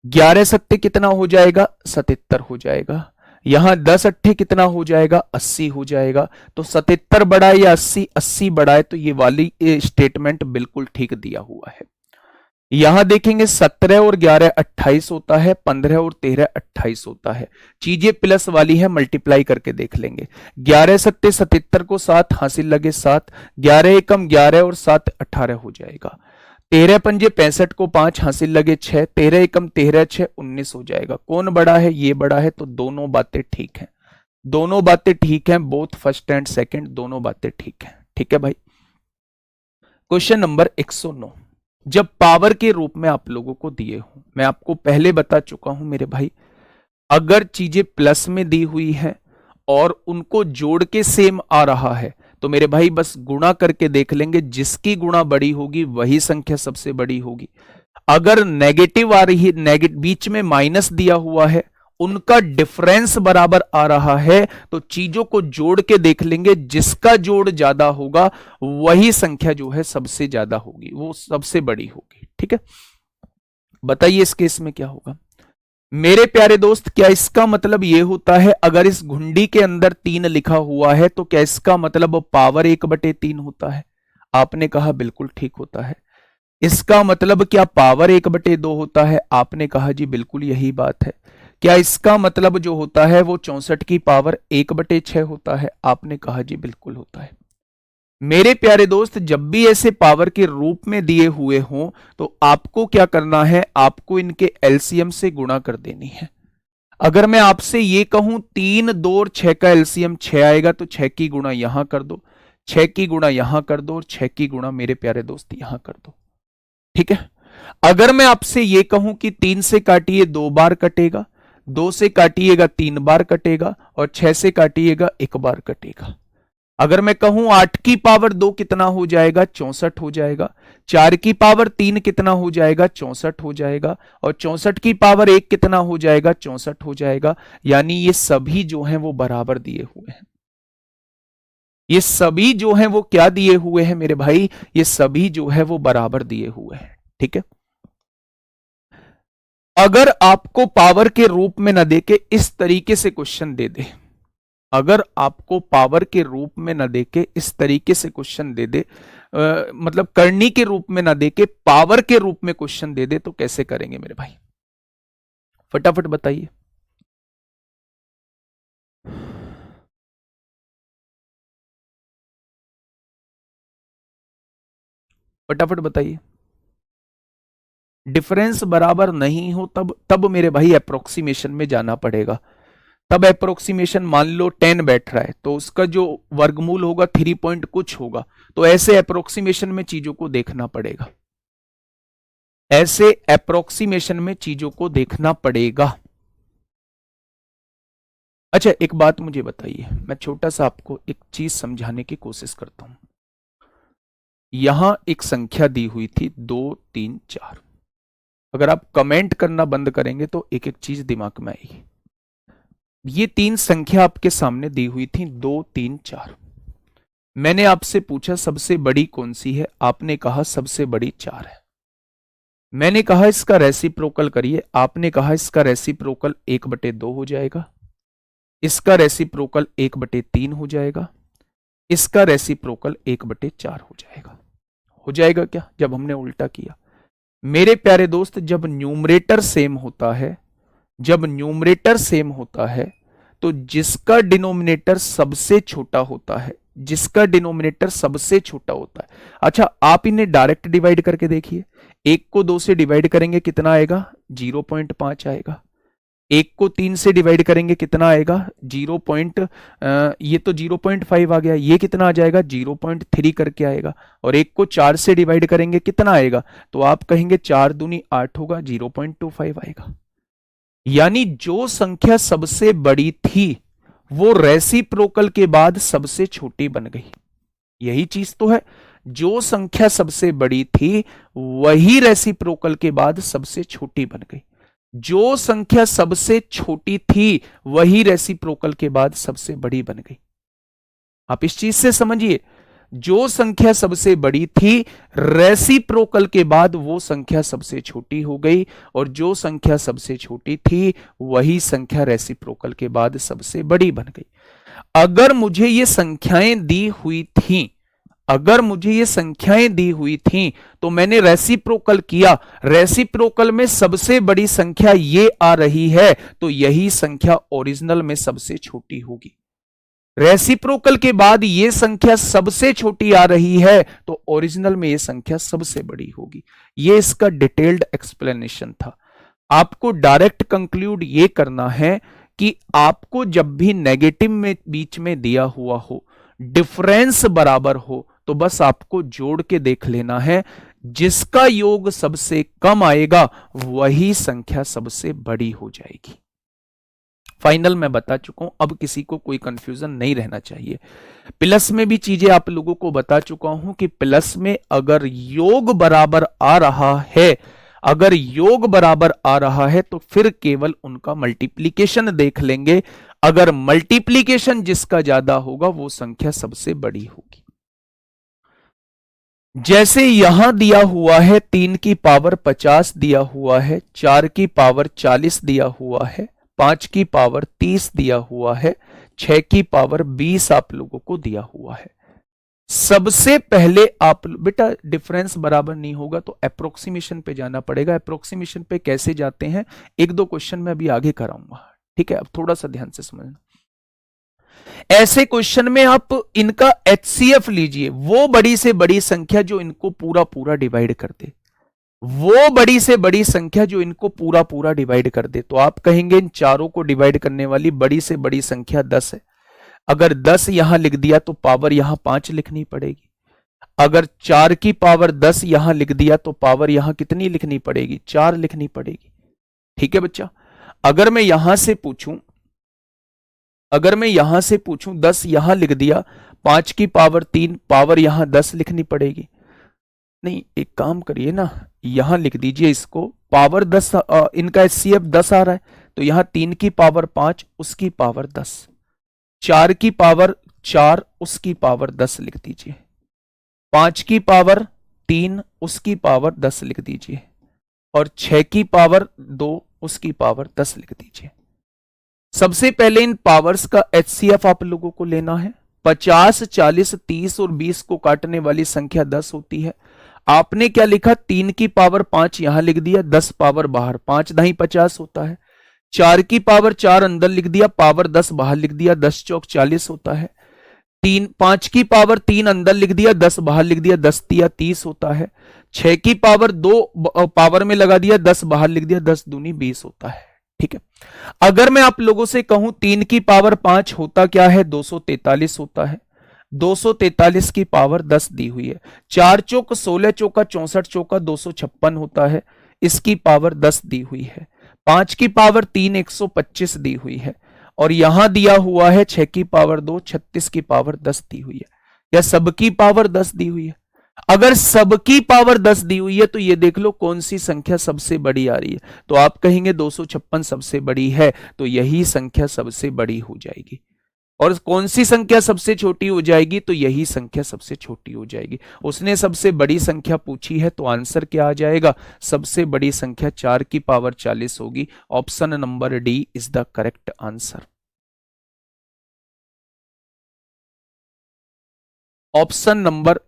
11 सत्ते कितना हो जाएगा? 77 हो जाएगा। यहां 10 अट्ठे कितना हो जाएगा? 80 हो जाएगा। तो 77 बड़ा है या 80? 80 बड़ा है, तो ये वाली स्टेटमेंट बिल्कुल ठीक दिया हुआ है। यहां देखेंगे 17 और 11 28 होता है, 15 और 13 28 होता है। चीजें प्लस वाली है, मल्टीप्लाई करके देख लेंगे। 11 सत्ते 77 को 7 हासिल लगे 7, 11 एकम 11 और 7 18 हो जाएगा। 13 पंजे 65 को 5 हासिल लगे 6, 13 एकम 13 6 19 हो जाएगा। कौन बड़ा है? ये बड़ा है। तो दोनों बातें ठीक हैं, दोनों बातें ठीक हैं, बोथ फर्स्ट एंड सेकंड दोनों बातें ठीक हैं। ठीक है भाई। क्वेश्चन नंबर 109, जब पावर के रूप में आप लोगों को दिए हो, मैं आपको पहले बता चुका हूं मेरे भाई, अगर चीजें प्लस में दी हुई हैं और उनको जोड़ के सेम आ रहा है तो मेरे भाई बस गुणा करके देख लेंगे, जिसकी गुणा बड़ी होगी वही संख्या सबसे बड़ी होगी। अगर नेगेटिव आ रही है, बीच में माइनस दिया हुआ है, उनका डिफरेंस बराबर आ रहा है, तो चीजों को जोड़ के देख लेंगे, जिसका जोड़ ज्यादा होगा वही संख्या जो है सबसे ज्यादा होगी, वो सबसे बड़ी होगी। ठीक है, बताइए इस केस में क्या होगा मेरे प्यारे दोस्त। क्या इसका मतलब यह होता है, अगर इस घुंडी के अंदर 3 लिखा हुआ है तो क्या इसका मतलब पावर 1/3 होता है? आपने कहा बिल्कुल ठीक होता है। इसका मतलब क्या पावर 1/2 होता है? आपने कहा जी बिल्कुल यही बात है। क्या इसका मतलब जो होता है वो 64 की पावर 1/6 होता है? आपने कहा जी बिल्कुल होता है। मेरे प्यारे दोस्त, जब भी ऐसे पावर के रूप में दिए हुए हों तो आपको क्या करना है, आपको इनके एलसीएम से गुणा कर देनी है। अगर मैं आपसे ये कहूं 3, 2 और 6 का एलसीएम 6 आएगा, तो 6 की गुणा यहां कर दो, 6 की गुणा यहां कर दो और 6 की गुणा मेरे प्यारे दोस्त यहां कर दो। ठीक है, अगर मैं आपसे ये कहूं कि 3 से काटिए 2 बार कटेगा, 2 से काटिएगा 3 बार कटेगा और 6 से काटिएगा 1 बार कटेगा। अगर मैं कहूं 8 की पावर 2 कितना हो जाएगा? 64 हो जाएगा। 4 की पावर 3 कितना हो जाएगा? 64 हो जाएगा। और 64 की पावर 1 कितना हो जाएगा? 64 हो जाएगा। यानी ये सभी जो हैं वो बराबर दिए हुए हैं। ये सभी जो हैं वो क्या दिए हुए हैं मेरे भाई? ये सभी जो है वो बराबर दिए हुए हैं। ठीक है, अगर आपको पावर के रूप में न देके इस तरीके से क्वेश्चन दे दे, अगर आपको पावर के रूप में न देके इस तरीके से क्वेश्चन दे दे, मतलब करनी के रूप में न देके पावर के रूप में क्वेश्चन दे दे, तो कैसे करेंगे मेरे भाई? फटाफट बताइए। फटाफट बताइए। डिफरेंस बराबर नहीं हो तब मेरे भाई अप्रोक्सीमेशन में जाना पड़ेगा। तब अप्रोक्सीमेशन, मान लो 10 बैठ रहा है तो उसका जो वर्गमूल होगा 3 पॉइंट कुछ होगा, तो ऐसे अप्रोक्सीमेशन में चीजों को देखना पड़ेगा, ऐसे अप्रोक्सीमेशन में चीजों को देखना पड़ेगा। अच्छा, एक बात मुझे बताइए, मैं छोटा सा आपको एक चीज समझाने की कोशिश करता हूं। यहां एक संख्या दी हुई थी 2, 3, 4। अगर आप कमेंट करना बंद करेंगे तो एक एक चीज दिमाग में आएगी। ये 3 संख्या आपके सामने दी हुई थी, 2, 3, 4। मैंने आपसे पूछा सबसे बड़ी कौन सी है? आपने कहा सबसे बड़ी 4 है। मैंने कहा इसका रेसिप्रोकल करिए, आपने कहा इसका रेसिप्रोकल 1/2 हो जाएगा, इसका रेसिप्रोकल 1/3 हो जाएगा, इसका रेसिप्रोकल 1/4 हो जाएगा। हो जाएगा क्या जब हमने उल्टा किया? मेरे प्यारे दोस्त, जब न्यूमरेटर सेम होता है, जब न्यूमरेटर सेम होता है तो जिसका डिनोमिनेटर सबसे छोटा होता है, जिसका डिनोमिनेटर सबसे छोटा होता है। अच्छा, आप इन्हें डायरेक्ट डिवाइड करके देखिए। 1 को 2 से डिवाइड करेंगे कितना आएगा? 0.5 आएगा। 1 को 3 से डिवाइड करेंगे कितना आएगा? ये तो 0.5 आ गया, ये कितना आ जाएगा? 0.3 करके आएगा। और 1 को 4 से डिवाइड करेंगे कितना आएगा? तो आप कहेंगे 4 दूनी 8 होगा, 0.25 आएगा। यानी जो संख्या सबसे बड़ी थी वो रेसिप्रोकल के बाद सबसे छोटी बन गई। यही चीज तो है, जो संख्या सबसे बड़ी थी वही रेसिप्रोकल के बाद सबसे छोटी बन गई। जो संख्या सबसे छोटी थी वही रेसिप्रोकल के बाद सबसे बड़ी बन गई। आप इस चीज से समझिए, जो संख्या सबसे बड़ी थी रेसिप्रोकल के बाद वो संख्या सबसे छोटी हो गई, और जो संख्या सबसे छोटी थी वही संख्या रेसिप्रोकल के बाद सबसे बड़ी बन गई। अगर मुझे ये संख्याएं दी हुई थी, अगर मुझे ये संख्याएं दी हुई थी तो मैंने रेसिप्रोकल किया, रेसिप्रोकल में सबसे बड़ी संख्या ये आ रही है, तो यही संख्या ओरिजिनल में सबसे छोटी होगी। रेसिप्रोकल के बाद ये संख्या सबसे छोटी आ रही है तो ओरिजिनल में ये संख्या सबसे बड़ी होगी। ये इसका डिटेल्ड एक्सप्लेनेशन था। आपको डायरेक्ट कंक्लूड ये करना है कि आपको जब भी नेगेटिव में बीच में दिया हुआ हो, डिफरेंस बराबर हो, तो बस आपको जोड़ के देख लेना है, जिसका योग सबसे कम आएगा वही संख्या सबसे बड़ी हो जाएगी। फाइनल मैं बता चुका हूं, अब किसी को कोई कंफ्यूजन नहीं रहना चाहिए। प्लस में भी चीजें आप लोगों को बता चुका हूं कि प्लस में अगर योग बराबर आ रहा है, अगर योग बराबर आ रहा है तो फिर केवल उनका मल्टीप्लीकेशन देख लेंगे। अगर मल्टीप्लीकेशन जिसका ज्यादा होगा वो संख्या सबसे बड़ी होगी। जैसे यहां दिया हुआ है 3 की पावर 50 दिया हुआ है, 4 की पावर 40 दिया हुआ है, 5 की पावर 30 दिया हुआ है, 6 की पावर 20 आप लोगों को दिया हुआ है। सबसे पहले आप बेटा डिफरेंस बराबर नहीं होगा तो अप्रोक्सीमेशन पे जाना पड़ेगा। अप्रोक्सीमेशन पे कैसे जाते हैं, एक दो क्वेश्चन में अभी आगे कराऊंगा, ठीक है। अब थोड़ा सा ध्यान से समझना। ऐसे क्वेश्चन में आप इनका एचसीएफ लीजिए, वो बड़ी से बड़ी संख्या जो इनको पूरा पूरा डिवाइड कर दे, वो बड़ी से बड़ी संख्या जो इनको पूरा पूरा डिवाइड कर दे। तो आप कहेंगे इन चारों को डिवाइड करने वाली बड़ी से बड़ी संख्या 10 है। अगर 10 यहां लिख दिया तो पावर यहां 5 लिखनी पड़ेगी। अगर 4 की पावर 10 यहां लिख दिया तो पावर यहां कितनी लिखनी पड़ेगी, 4 लिखनी पड़ेगी। ठीक है बच्चा। अगर मैं यहां से पूछूं, अगर मैं यहां से पूछूं 10 यहां लिख दिया, 5 की पावर 3, पावर यहां 10 लिखनी पड़ेगी। नहीं, एक काम करिए ना, यहां लिख दीजिए इसको पावर 10, इनका एचसीएफ 10 आ रहा है तो यहां 3 की पावर 5 उसकी पावर 10, 4 की पावर 4 उसकी पावर 10 लिख दीजिए, 5 की पावर 3 उसकी पावर 10 लिख दीजिए, और 6 की पावर 2 उसकी पावर 10 लिख दीजिए। सबसे पहले इन पावर्स का एचसीएफ आप लोगों को लेना है। 50, 40, 30 और 20 को काटने वाली संख्या 10 होती है। आपने क्या लिखा, 3 की पावर 5 यहां लिख दिया, 10 पावर बाहर, 5 दाई 50 होता है। 4 की पावर 4 अंदर लिख दिया, पावर 10 बाहर लिख दिया, 10 चौक 40 होता है। 5 की पावर 3 अंदर लिख दिया, 10 बाहर लिख दिया, 10 तिया 30 होता है। 6 की पावर 2 पावर में लगा दिया, 10 बाहर लिख दिया, 10 दूनी 20 होता है। ठीक है। अगर मैं आप लोगों से कहूं 3 की पावर 5 होता क्या है, 243 होता है। 243 की पावर 10 दी हुई है। 4 चौक 16 चौका 64 चौका 256 होता है, इसकी पावर 10 दी हुई है। 5 की पावर 3 125 दी हुई है, और यहां दिया हुआ है 6 की पावर 2 36 की पावर 10 दी हुई है, या सबकी पावर 10 दी हुई है। अगर सबकी पावर 10 दी हुई है तो ये देख लो कौन सी संख्या सबसे बड़ी आ रही है। तो आप कहेंगे 256 सबसे बड़ी है, तो यही संख्या सबसे बड़ी हो जाएगी। और कौन सी संख्या सबसे छोटी हो जाएगी, तो यही संख्या सबसे छोटी हो जाएगी। उसने सबसे बड़ी संख्या पूछी है तो आंसर क्या आ जाएगा, सबसे बड़ी संख्या 4 की पावर 40 होगी। Option number D is the correct answer. Option number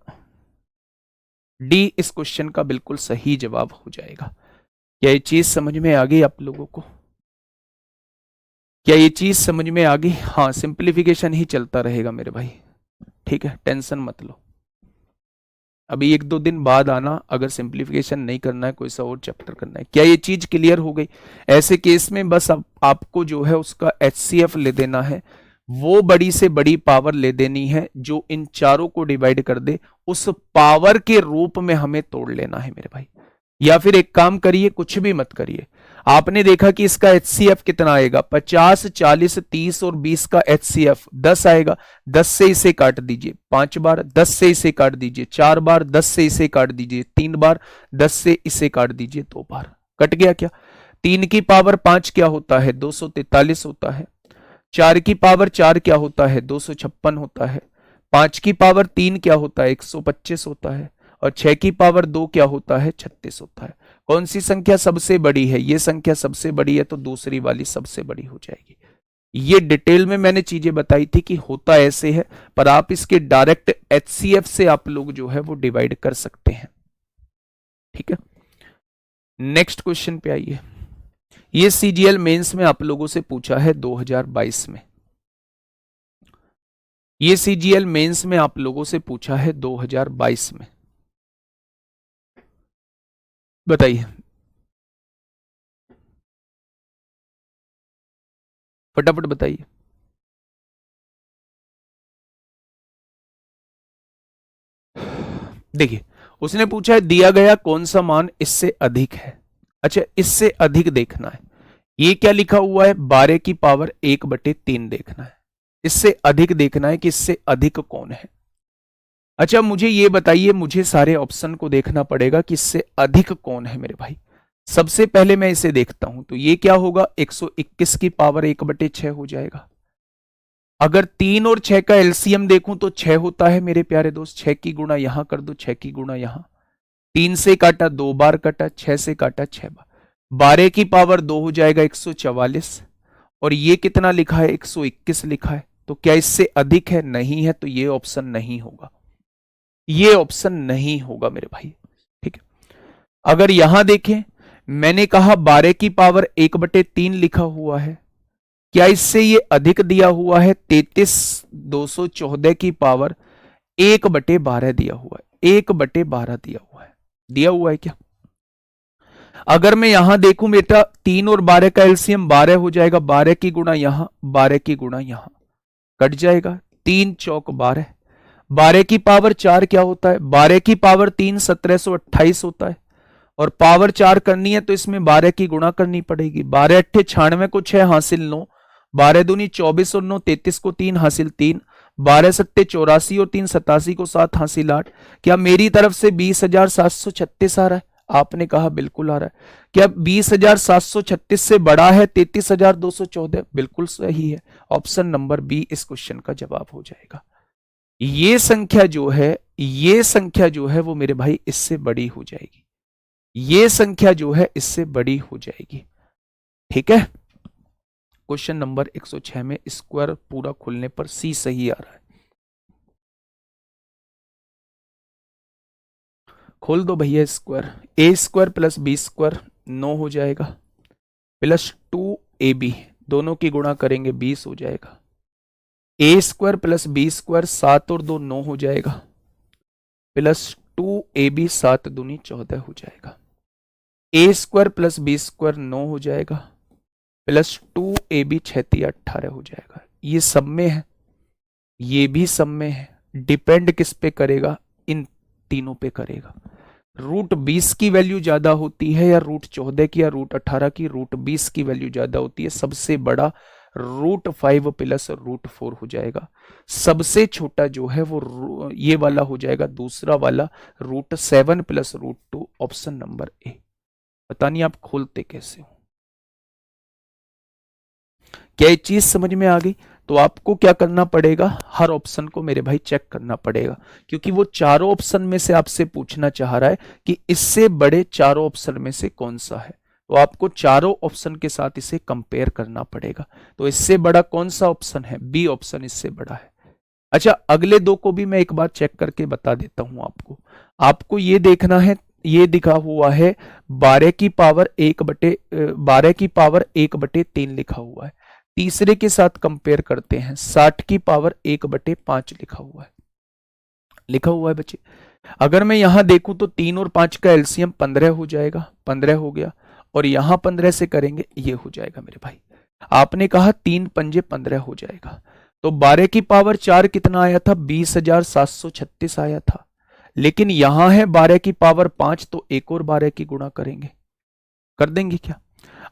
D इस क्वेश्चन का बिल्कुल सही जवाब हो जाएगा। क्या ये चीज समझ में आ गई आप लोगों को? क्या ये चीज समझ में आ गई? हाँ, सिंप्लीफिकेशन ही चलता रहेगा मेरे भाई, ठीक है, टेंशन मत लो। अभी 1-2 दिन बाद आना, अगर सिंप्लीफिकेशन नहीं करना है, कोई सा और चैप्टर करना है। क्या ये चीज क्लियर हो गई? ऐसे केस में बस आपको जो है उसका एचसीएफ ले देना है, वो बड़ी से बड़ी पावर ले देनी है जो इन चारों को डिवाइड कर दे, उस पावर के रूप में हमें तोड़ लेना है मेरे भाई। या फिर एक काम करिए, कुछ भी मत करिए। आपने देखा कि इसका एचसीएफ कितना आएगा, 50, 40, 30 और 20 का एचसीएफ 10 आएगा। 10 से इसे काट दीजिए 5 बार, 10 से इसे काट दीजिए 4 बार, 10 से इसे काट दीजिए 3 बार, 10 से इसे काट दीजिए 2 बार। कट गया क्या? 3 की पावर 5 क्या होता है, 243 होता है। 4 की पावर 4 क्या होता है, 256 होता है। 5 की पावर 3 क्या होता है, 125 होता है। और 6 की पावर 2 क्या होता है, 36 होता है। कौन सी संख्या सबसे बड़ी है? ये संख्या सबसे बड़ी है तो दूसरी वाली सबसे बड़ी हो जाएगी। ये डिटेल में मैंने चीजें बताई थी कि होता ऐसे है, पर आप इसके डायरेक्ट एचसीएफ से आप लोग जो है वो डिवाइड कर सकते हैं। ठीक है, नेक्स्ट क्वेश्चन पे आइए। ये सीजीएल मेंस में आप लोगों से पूछा है 2022 में। ये सीजीएल मेंस में आप लोगों से पूछा है 2022 में। बताइए फटाफट बताइए। देखिए, उसने पूछा है दिया गया कौन सा मान इससे अधिक है। अच्छा, इससे अधिक देखना है। ये क्या लिखा हुआ है, 12 की पावर 1/3 देखना है। इससे अधिक देखना है कि इससे अधिक कौन है। अच्छा, मुझे ये बताइए, मुझे सारे ऑप्शन को देखना पड़ेगा कि इससे अधिक कौन है मेरे भाई। सबसे पहले मैं इसे देखता हूं तो ये क्या होगा, 121 की पावर 1/6 हो जाएगा। अगर 3 और 6 का एलसीएम देखूं तो 6 होता है मेरे प्यारे दोस्त। 6 की गुणा यहां कर दो, 6 की गुणा यहां, 3 से काटा 2 बार कटा, 6 से काटा 6 बार, 12 की पावर 2 हो जाएगा 144। और ये कितना लिखा है, 121 लिखा है। तो क्या इससे अधिक है, नहीं है, तो ये ऑप्शन नहीं होगा, ये ऑप्शन नहीं होगा मेरे भाई। ठीक है, अगर यहां देखें, मैंने कहा 12 की पावर 1/3 लिखा हुआ है, क्या इससे ये अधिक दिया हुआ है, 33,214 की पावर 1/12 दिया हुआ है, 1/12 दिया हुआ है क्या? अगर मैं यहां देखूं बेटा, 3 और 12 का एलसीएम 12 हो जाएगा, 12 की गुणा यहां, 12 की गुणा यहां, कट जाएगा, 3 चौक 12, 12 की पावर 4 क्या होता है, 12 की पावर 3 1728 होता है। और पावर 4 करनी है तो इसमें 12 की गुणा करनी पड़ेगी, 12 अट्ठे 96 को 6 हासिल 9, 12 दूनी 24 और 9 33 को 3 हासिल 3, 12 सत्ते 84 और 3 87 को 7 हासिल 8। क्या मेरी तरफ से 20,736 आ रहा है? आपने कहा बिल्कुल आ रहा है। क्या 20,736 से बड़ा है 33,214? बिल्कुल सही है, ऑप्शन नंबर बी इस क्वेश्चन का जवाब हो जाएगा। ये संख्या जो है, ये संख्या जो है वो मेरे भाई इससे बड़ी हो जाएगी, ये संख्या जो है इससे बड़ी हो जाएगी। ठीक है, क्वेश्चन नंबर 106 में स्क्वायर पूरा खुलने पर सी सही आ रहा है। खोल दो भैया स्क्वायर, ए स्क्वायर प्लस बी स्क्वायर 9 हो जाएगा, प्लस 2ab, दोनों की गुणा करेंगे 20 हो जाएगा। ए स्क्वायर प्लस बी स्क्वायर 7 और 2 9 हो जाएगा, प्लस 2ab 7 दूनी 14 हो जाएगा। ए स्क्वायर प्लस बी स्क्वायर 9 हो जाएगा, प्लस 2ab 6 18 हो जाएगा। ये सब में है, ये भी सब में है, डिपेंड किस पे करेगा, इन तीनों पे करेगा। रूट 20 की वैल्यू ज्यादा होती है या रूट 14 की या रूट 18 की? रूट 20 की वैल्यू ज्यादा होती है। सबसे बड़ा रूट 5 प्लस रूट 4 हो जाएगा, सबसे छोटा जो है वो ये वाला हो जाएगा, दूसरा वाला root 7 plus root 2, option number a. पता नहीं आप खोलते कैसे हो। क्या ये चीज समझ में आ गई? तो आपको क्या करना पड़ेगा, हर ऑप्शन को मेरे भाई चेक करना पड़ेगा, क्योंकि वो चारों ऑप्शन में से आपसे पूछना चाह रहा है कि इससे बड़े चारों ऑप्शन में से कौन सा है। तो आपको चारों ऑप्शन के साथ इसे कंपेयर करना पड़ेगा। तो इससे बड़ा कौन सा ऑप्शन है? बी ऑप्शन इससे बड़ा है। अच्छा, अगले दो को भी मैं एक बार चेक करके बता देता हूं आपको। आपको ये देखना है, ये दिखा हुआ है 12 की पावर 1/3 लिखा हुआ है। तीसरे के साथ कंपेयर करते हैं, 60 की पावर 1/5 लिखा हुआ है बच्चे। अगर मैं यहां देखूं तो 3 और 5 का एलसीएम 15 हो जाएगा, 15 हो गया, और यहां 15 से करेंगे ये हो जाएगा मेरे भाई। आपने कहा 3 पंजे 15 हो जाएगा, तो 12 की पावर 4 कितना आया था? 20,736 आया था। लेकिन यहां है 12 की पावर 5, तो एक और 12 की गुणा करेंगे, कर देंगे क्या?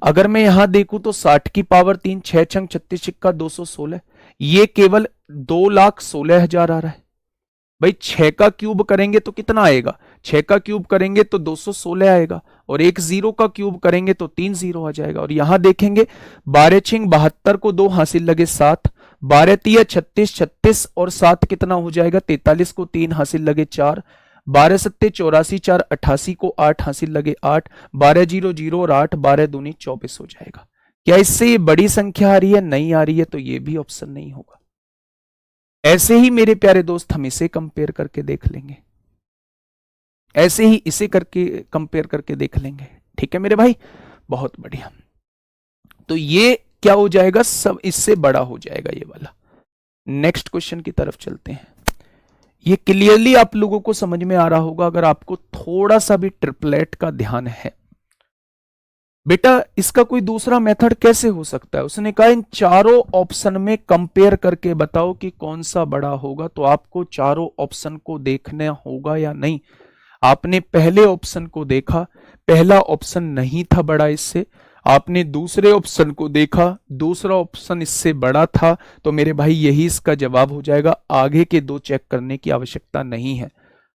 अगर मैं यहां देखूं तो 60 की पावर 3, 6 छंग 36 छिक्का 216, ये केवल 2,16,000 आ रहा है। भाई 6 का क्यूब करेंगे तो कितना आएगा? 6 का क्यूब करेंगे तो 216 आएगा, और एक 0 का क्यूब करेंगे तो 3 0 आ जाएगा। और यहां देखेंगे 12 छिंग 72 को 2 हासिल लगे 7, 12 तिया 36, 36 और 7 कितना हो जाएगा? 43 को 3 हासिल लगे 4, 12 सत्ते 84, 4 88 को 8 हासिल लगे 8, 12 0 0 और 8, 12 दूनी 24 हो जाएगा। क्या इससे ये बड़ी संख्या आ रही है? नहीं आ रही है, तो ये भी ऑप्शन नहीं होगा। ऐसे ही मेरे प्यारे दोस्त हम इसे कंपेयर करके देख लेंगे, ऐसे ही इसे करके कंपेयर करके देख लेंगे। ठीक है मेरे भाई, बहुत बढ़िया। तो ये क्या हो जाएगा? सब इससे बड़ा हो जाएगा ये वाला। नेक्स्ट क्वेश्चन की तरफ चलते हैं। ये क्लियरली आप लोगों को समझ में आ रहा होगा अगर आपको थोड़ा सा भी ट्रिपलेट का ध्यान है। बेटा इसका कोई दूसरा मेथड कैसे हो सकता है? उसने कहा इन चारों ऑप्शन में कंपेयर करके बताओ कि कौन सा बड़ा होगा। तो आपको चारों ऑप्शन को देखना होगा या नहीं। आपने पहले ऑप्शन को देखा, पहला ऑप्शन नहीं था बड़ा इससे। आपने दूसरे ऑप्शन को देखा, दूसरा ऑप्शन इससे बड़ा था। तो मेरे भाई यही इसका जवाब हो जाएगा, आगे के दो चेक करने की आवश्यकता नहीं है।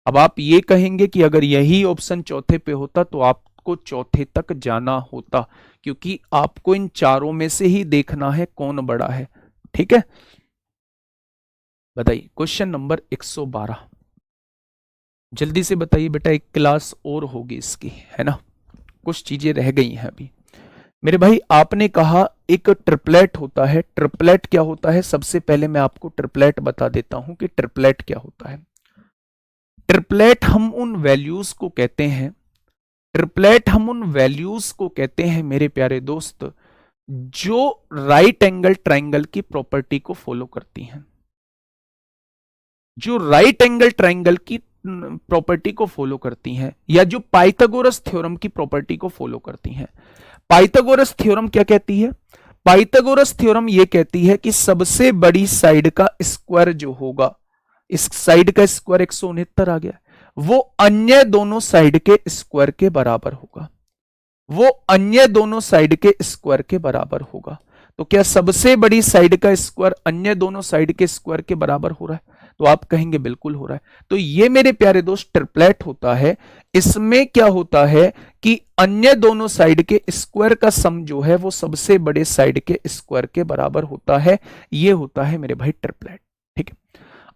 अब आप ये कहेंगे कि अगर यही ऑप्शन चौथे पे होता तो आप आपको चौथे तक जाना होता, क्योंकि आपको इन चारों में से ही देखना है कौन बड़ा है। ठीक है, बताइए क्वेश्चन नंबर 112, जल्दी से बताइए बेटा, एक क्लास और होगी इसकी, है ना, कुछ चीजें रह गई हैं अभी। मेरे भाई आपने कहा एक ट्रिपलेट होता है, ट्रिपलेट क्या होता है? सबसे पहले मैं आपको ट्रिपलेट बता देता हूं कि ट्रिपलेट क्या होता है। ट्रिपलेट हम उन वैल्यूज को कहते हैं, ट्रिपलेट हम उन वैल्यूज को कहते हैं मेरे प्यारे दोस्त, जो राइट एंगल ट्राइंगल की प्रॉपर्टी को फॉलो करती हैं, जो राइट एंगल ट्राइंगल की प्रॉपर्टी को फॉलो करती हैं, या जो पाइथागोरस थ्योरम की प्रॉपर्टी को फॉलो करती हैं। पाइथागोरस थ्योरम क्या कहती है? पाइथागोरस थ्योरम यह कहती है कि सबसे बड़ी साइड का स्क्वायर जो होगा, इस साइड का स्क्वायर 169 आ गया, वो अन्य दोनों साइड के स्क्वायर के बराबर होगा, वो अन्य दोनों साइड के स्क्वायर के बराबर होगा। तो क्या सबसे बड़ी साइड का स्क्वायर अन्य दोनों साइड के स्क्वायर के बराबर हो रहा है? तो आप कहेंगे बिल्कुल हो रहा है। तो ये मेरे प्यारे दोस्त ट्रिपलेट होता है। इसमें क्या होता है कि अन्य दोनों साइड के स्क्वायर का सम जो है वो सबसे बड़े साइड के स्क्वायर के बराबर होता है। ये होता है मेरे भाई ट्रिपलेट। ठीक है,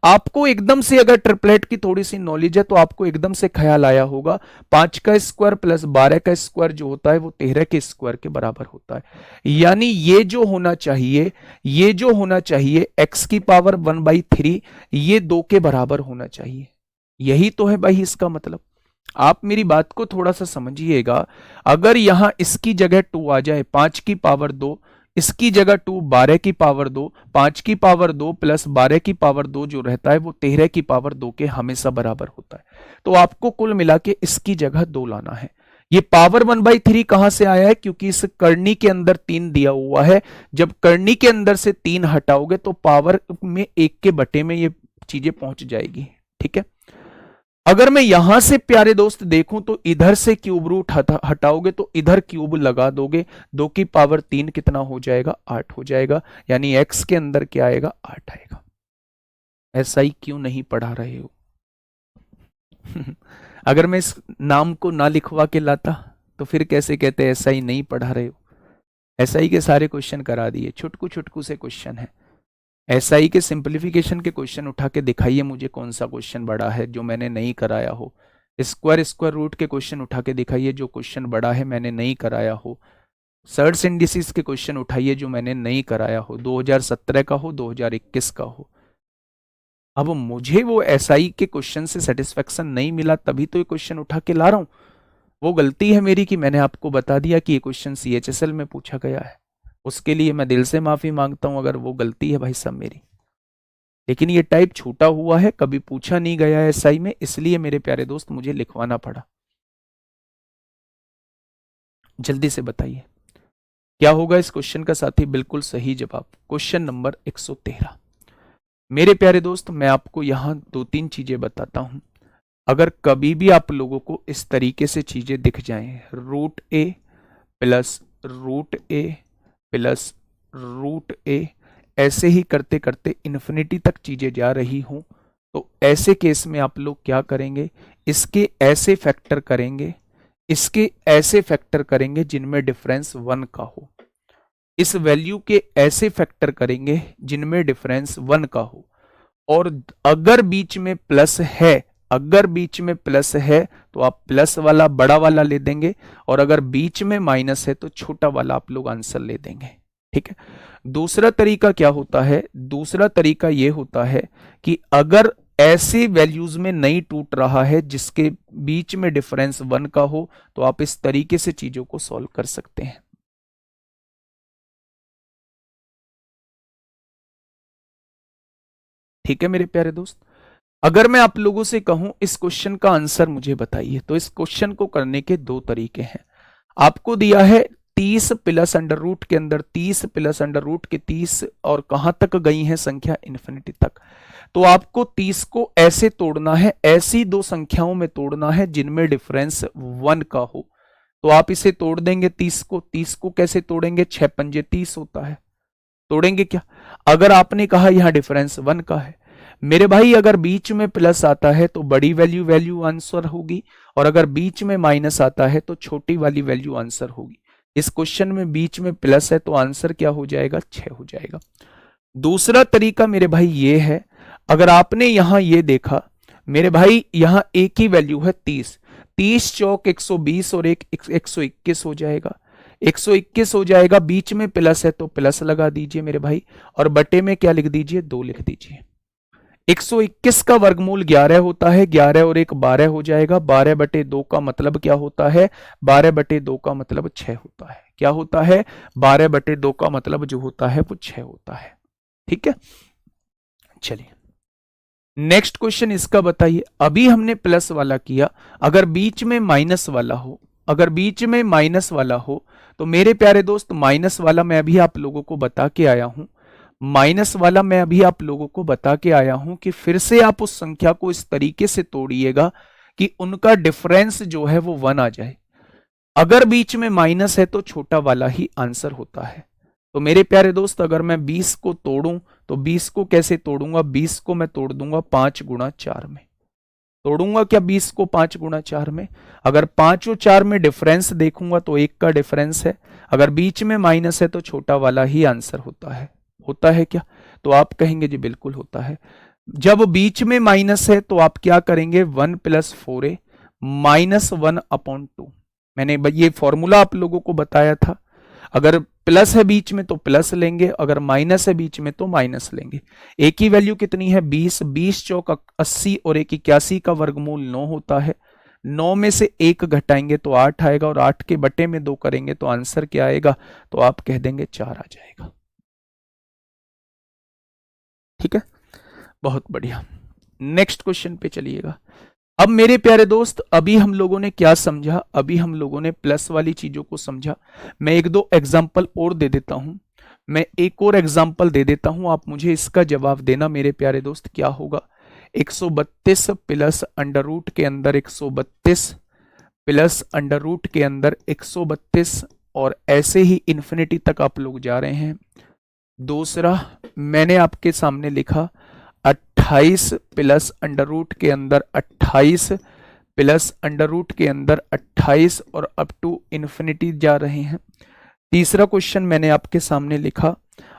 आपको एकदम से अगर ट्रिपलेट की थोड़ी सी नॉलेज है तो आपको एकदम से ख्याल आया होगा 5 का स्क्वायर प्लस 12 का स्क्वायर जो होता है वो 13 के स्क्वायर के बराबर होता है। यानी ये जो होना चाहिए, ये जो होना चाहिए x की पावर 1/3, ये 2 के बराबर होना चाहिए। यही तो है भाई इसका मतलब। आप मेरी बात को थोड़ा सा समझिएगा। अगर यहां इसकी जगह 2 आ जाए, 5 की पावर 2, इसकी जगह 2, 12 की पावर 2, 5 की पावर 2 प्लस 12 की पावर 2 जो रहता है वो 13 की पावर 2 के हमेशा बराबर होता है। तो आपको कुल मिला के इसकी जगह 2 लाना है। ये पावर 1/3 कहां से आया है? क्योंकि इस करनी के अंदर 3 दिया हुआ है। जब करनी के अंदर से 3 हटाओगे तो पावर में 1 के बटे में ये चीजें पहुंच जाएगी। ठीक है, अगर मैं यहां से प्यारे दोस्त देखूं तो इधर से क्यूब रूट हटाओगे तो इधर क्यूब लगा दोगे, 2 की पावर 3 कितना हो जाएगा? 8 हो जाएगा। यानी x के अंदर क्या आएगा? 8 आएगा। ऐसा ही क्यों नहीं पढ़ा रहे हो? अगर मैं इस नाम को ना लिखवा के लाता तो फिर कैसे कहते ऐसा ही नहीं पढ़ा रहे हो? ऐसा ही के सारे क्वेश्चन करा दिए, छुटकू छुटकू से क्वेश्चन है। एसआई के सिंप्लीफिकेशन के क्वेश्चन उठा के दिखाइए मुझे कौन सा क्वेश्चन बड़ा है जो मैंने नहीं कराया हो। स्क्वायर रूट के क्वेश्चन उठा के दिखाइए जो क्वेश्चन बड़ा है मैंने नहीं कराया हो। सर्ड्स इंडिसेस के क्वेश्चन उठाइए जो मैंने नहीं कराया हो, 2017 का हो, 2021 का हो। अब मुझे वो एसआई के क्वेश्चन से सेटिस्फेक्शन नहीं मिला तभी तो ये क्वेश्चन उठा के ला रहा हूं। वो गलती है मेरी कि मैंने आपको बता दिया कि ये क्वेश्चन सीएचएसएल में पूछा गया है। उसके लिए मैं दिल से माफी मांगता हूं अगर वो गलती है भाई साहब मेरी। लेकिन ये टाइप छूटा हुआ है, कभी पूछा नहीं गया है एसआई में, इसलिए मेरे प्यारे दोस्त मुझे लिखवाना पड़ा। जल्दी से बताइए क्या होगा इस क्वेश्चन का साथी? बिल्कुल सही जवाब, क्वेश्चन नंबर 113। मेरे प्यारे दोस्त मैं आपको यहां 2-3 चीजें बताता हूं। अगर कभी भी आप लोगों को इस तरीके से चीजें दिख जाएं, रूट ए प्लस रूट ए प्लस रूट ए, ऐसे ही करते करते इन्फिनिटी तक चीजें जा रही हूं, तो ऐसे केस में आप लोग क्या करेंगे? इसके ऐसे फैक्टर करेंगे, इसके ऐसे फैक्टर करेंगे जिनमें डिफरेंस 1 का हो, इस वैल्यू के ऐसे फैक्टर करेंगे जिनमें डिफरेंस 1 का हो। और अगर बीच में प्लस है, अगर बीच में प्लस है तो आप प्लस वाला बड़ा वाला ले देंगे, और अगर बीच में माइनस है तो छोटा वाला आप लोग आंसर ले देंगे। ठीक है, दूसरा तरीका क्या होता है? दूसरा तरीका यह होता है कि अगर ऐसे वैल्यूज में नहीं टूट रहा है जिसके बीच में डिफरेंस 1 का हो, तो आप इस तरीके से चीजों को सॉल्व कर सकते हैं। ठीक है मेरे प्यारे दोस्त, अगर मैं आप लोगों से कहूं इस क्वेश्चन का आंसर मुझे बताइए, तो इस क्वेश्चन को करने के 2 तरीके हैं। आपको दिया है 30 प्लस अंडर रूट के अंदर 30 प्लस अंडर रूट के 30, और कहां तक गई है संख्या? इन्फिनिटी तक। तो आपको 30 को ऐसे तोड़ना है, ऐसी 2 संख्याओं में तोड़ना है जिनमें डिफरेंस 1 का हो। तो आप इसे तोड़ देंगे 30 को। 30 को कैसे तोड़ेंगे? 6 पंजे 30 होता है, तोड़ेंगे क्या? अगर आपने कहा यहां डिफरेंस 1 का है मेरे भाई, अगर बीच में प्लस आता है तो बड़ी वैल्यू आंसर होगी, और अगर बीच में माइनस आता है तो छोटी वाली वैल्यू आंसर होगी। इस क्वेश्चन में बीच में प्लस है तो आंसर क्या हो जाएगा, 6 हो जाएगा। दूसरा तरीका मेरे भाई ये है, अगर आपने यहां ये देखा मेरे भाई, यहां एक ही वैल्यू है 30, 30 चौक 120 और एक 121 हो जाएगा, 121 हो जाएगा। बीच में प्लस है तो प्लस लगा दीजिए मेरे भाई, और बटे में क्या लिख दीजिए, 2 लिख दीजिए। 121 का वर्गमूल 11 होता है, 11 और 1 12 हो जाएगा। 12 बटे 2 का मतलब क्या होता है, 12 बटे 2 का मतलब 6 होता है। क्या होता है, 12 बटे 2 का मतलब जो होता है वो 6 होता है। ठीक है, चलिए नेक्स्ट क्वेश्चन इसका बताइए। अभी हमने प्लस वाला किया, अगर बीच में माइनस वाला हो, अगर बीच में माइनस वाला हो तो मेरे प्यारे दोस्त माइनस वाला मैं अभी आप लोगों को बता के आया हूं, माइनस वाला मैं अभी आप लोगों को बता के आया हूं कि फिर से आप उस संख्या को इस तरीके से तोड़िएगा कि उनका डिफरेंस जो है वो 1 आ जाए। अगर बीच में माइनस है तो छोटा वाला ही आंसर होता है। तो मेरे प्यारे दोस्त अगर मैं 20 को तोड़ूं तो 20 को कैसे तोड़ूंगा, 20 को मैं तोड़ दूंगा 5 गुणा 4 में। तोड़ूंगा क्या 20 को 5 गुणा 4 में? अगर 5 और 4 में डिफरेंस देखूंगा तो 1 का डिफरेंस है। अगर बीच में माइनस है तो छोटा वाला ही आंसर होता है। होता है क्या? तो आप कहेंगे जी बिल्कुल होता है। जब बीच में माइनस है तो आप क्या करेंगे, 1 + 4a माइनस 1/2। मैंने ये फॉर्मूला आप लोगों को बताया था। अगर प्लस है बीच में तो प्लस लेंगे, अगर माइनस है बीच में तो माइनस लेंगे। एक ही वैल्यू कितनी है, 20, 20 चौक 80 और 1 81 का वर्गमूल 9 होता है। 9 में से 1 घटाएंगे तो 8 आएगा, और 8 के बटे में 2 करेंगे तो आंसर क्या आएगा, तो आप कह देंगे 4 आ जाएगा। ठीक है, बहुत बढ़िया। नेक्स्ट क्वेश्चन पे चलिएगा। अब मेरे प्यारे दोस्त अभी हम लोगों ने क्या समझा, अभी हम लोगों ने प्लस वाली चीजों को समझा। मैं एक दो एग्जाम्पल और दे देता हूं, मैं एक और एग्जाम्पल दे देता हूं, आप मुझे इसका जवाब देना मेरे प्यारे दोस्त। क्या होगा, 132 प्लस अंडर रूट के अंदर 132 प्लस अंडर रूट के अंदर 132, और ऐसे ही इन्फिनिटी तक आप लोग जा रहे हैं। दूसरा मैंने आपके सामने लिखा 28 प्लस अंडर रूट के अंदर 28 प्लस अंडर रूट के अंदर 28, और अप टू इन्फिनिटी जा रहे हैं। तीसरा क्वेश्चन मैंने आपके सामने लिखा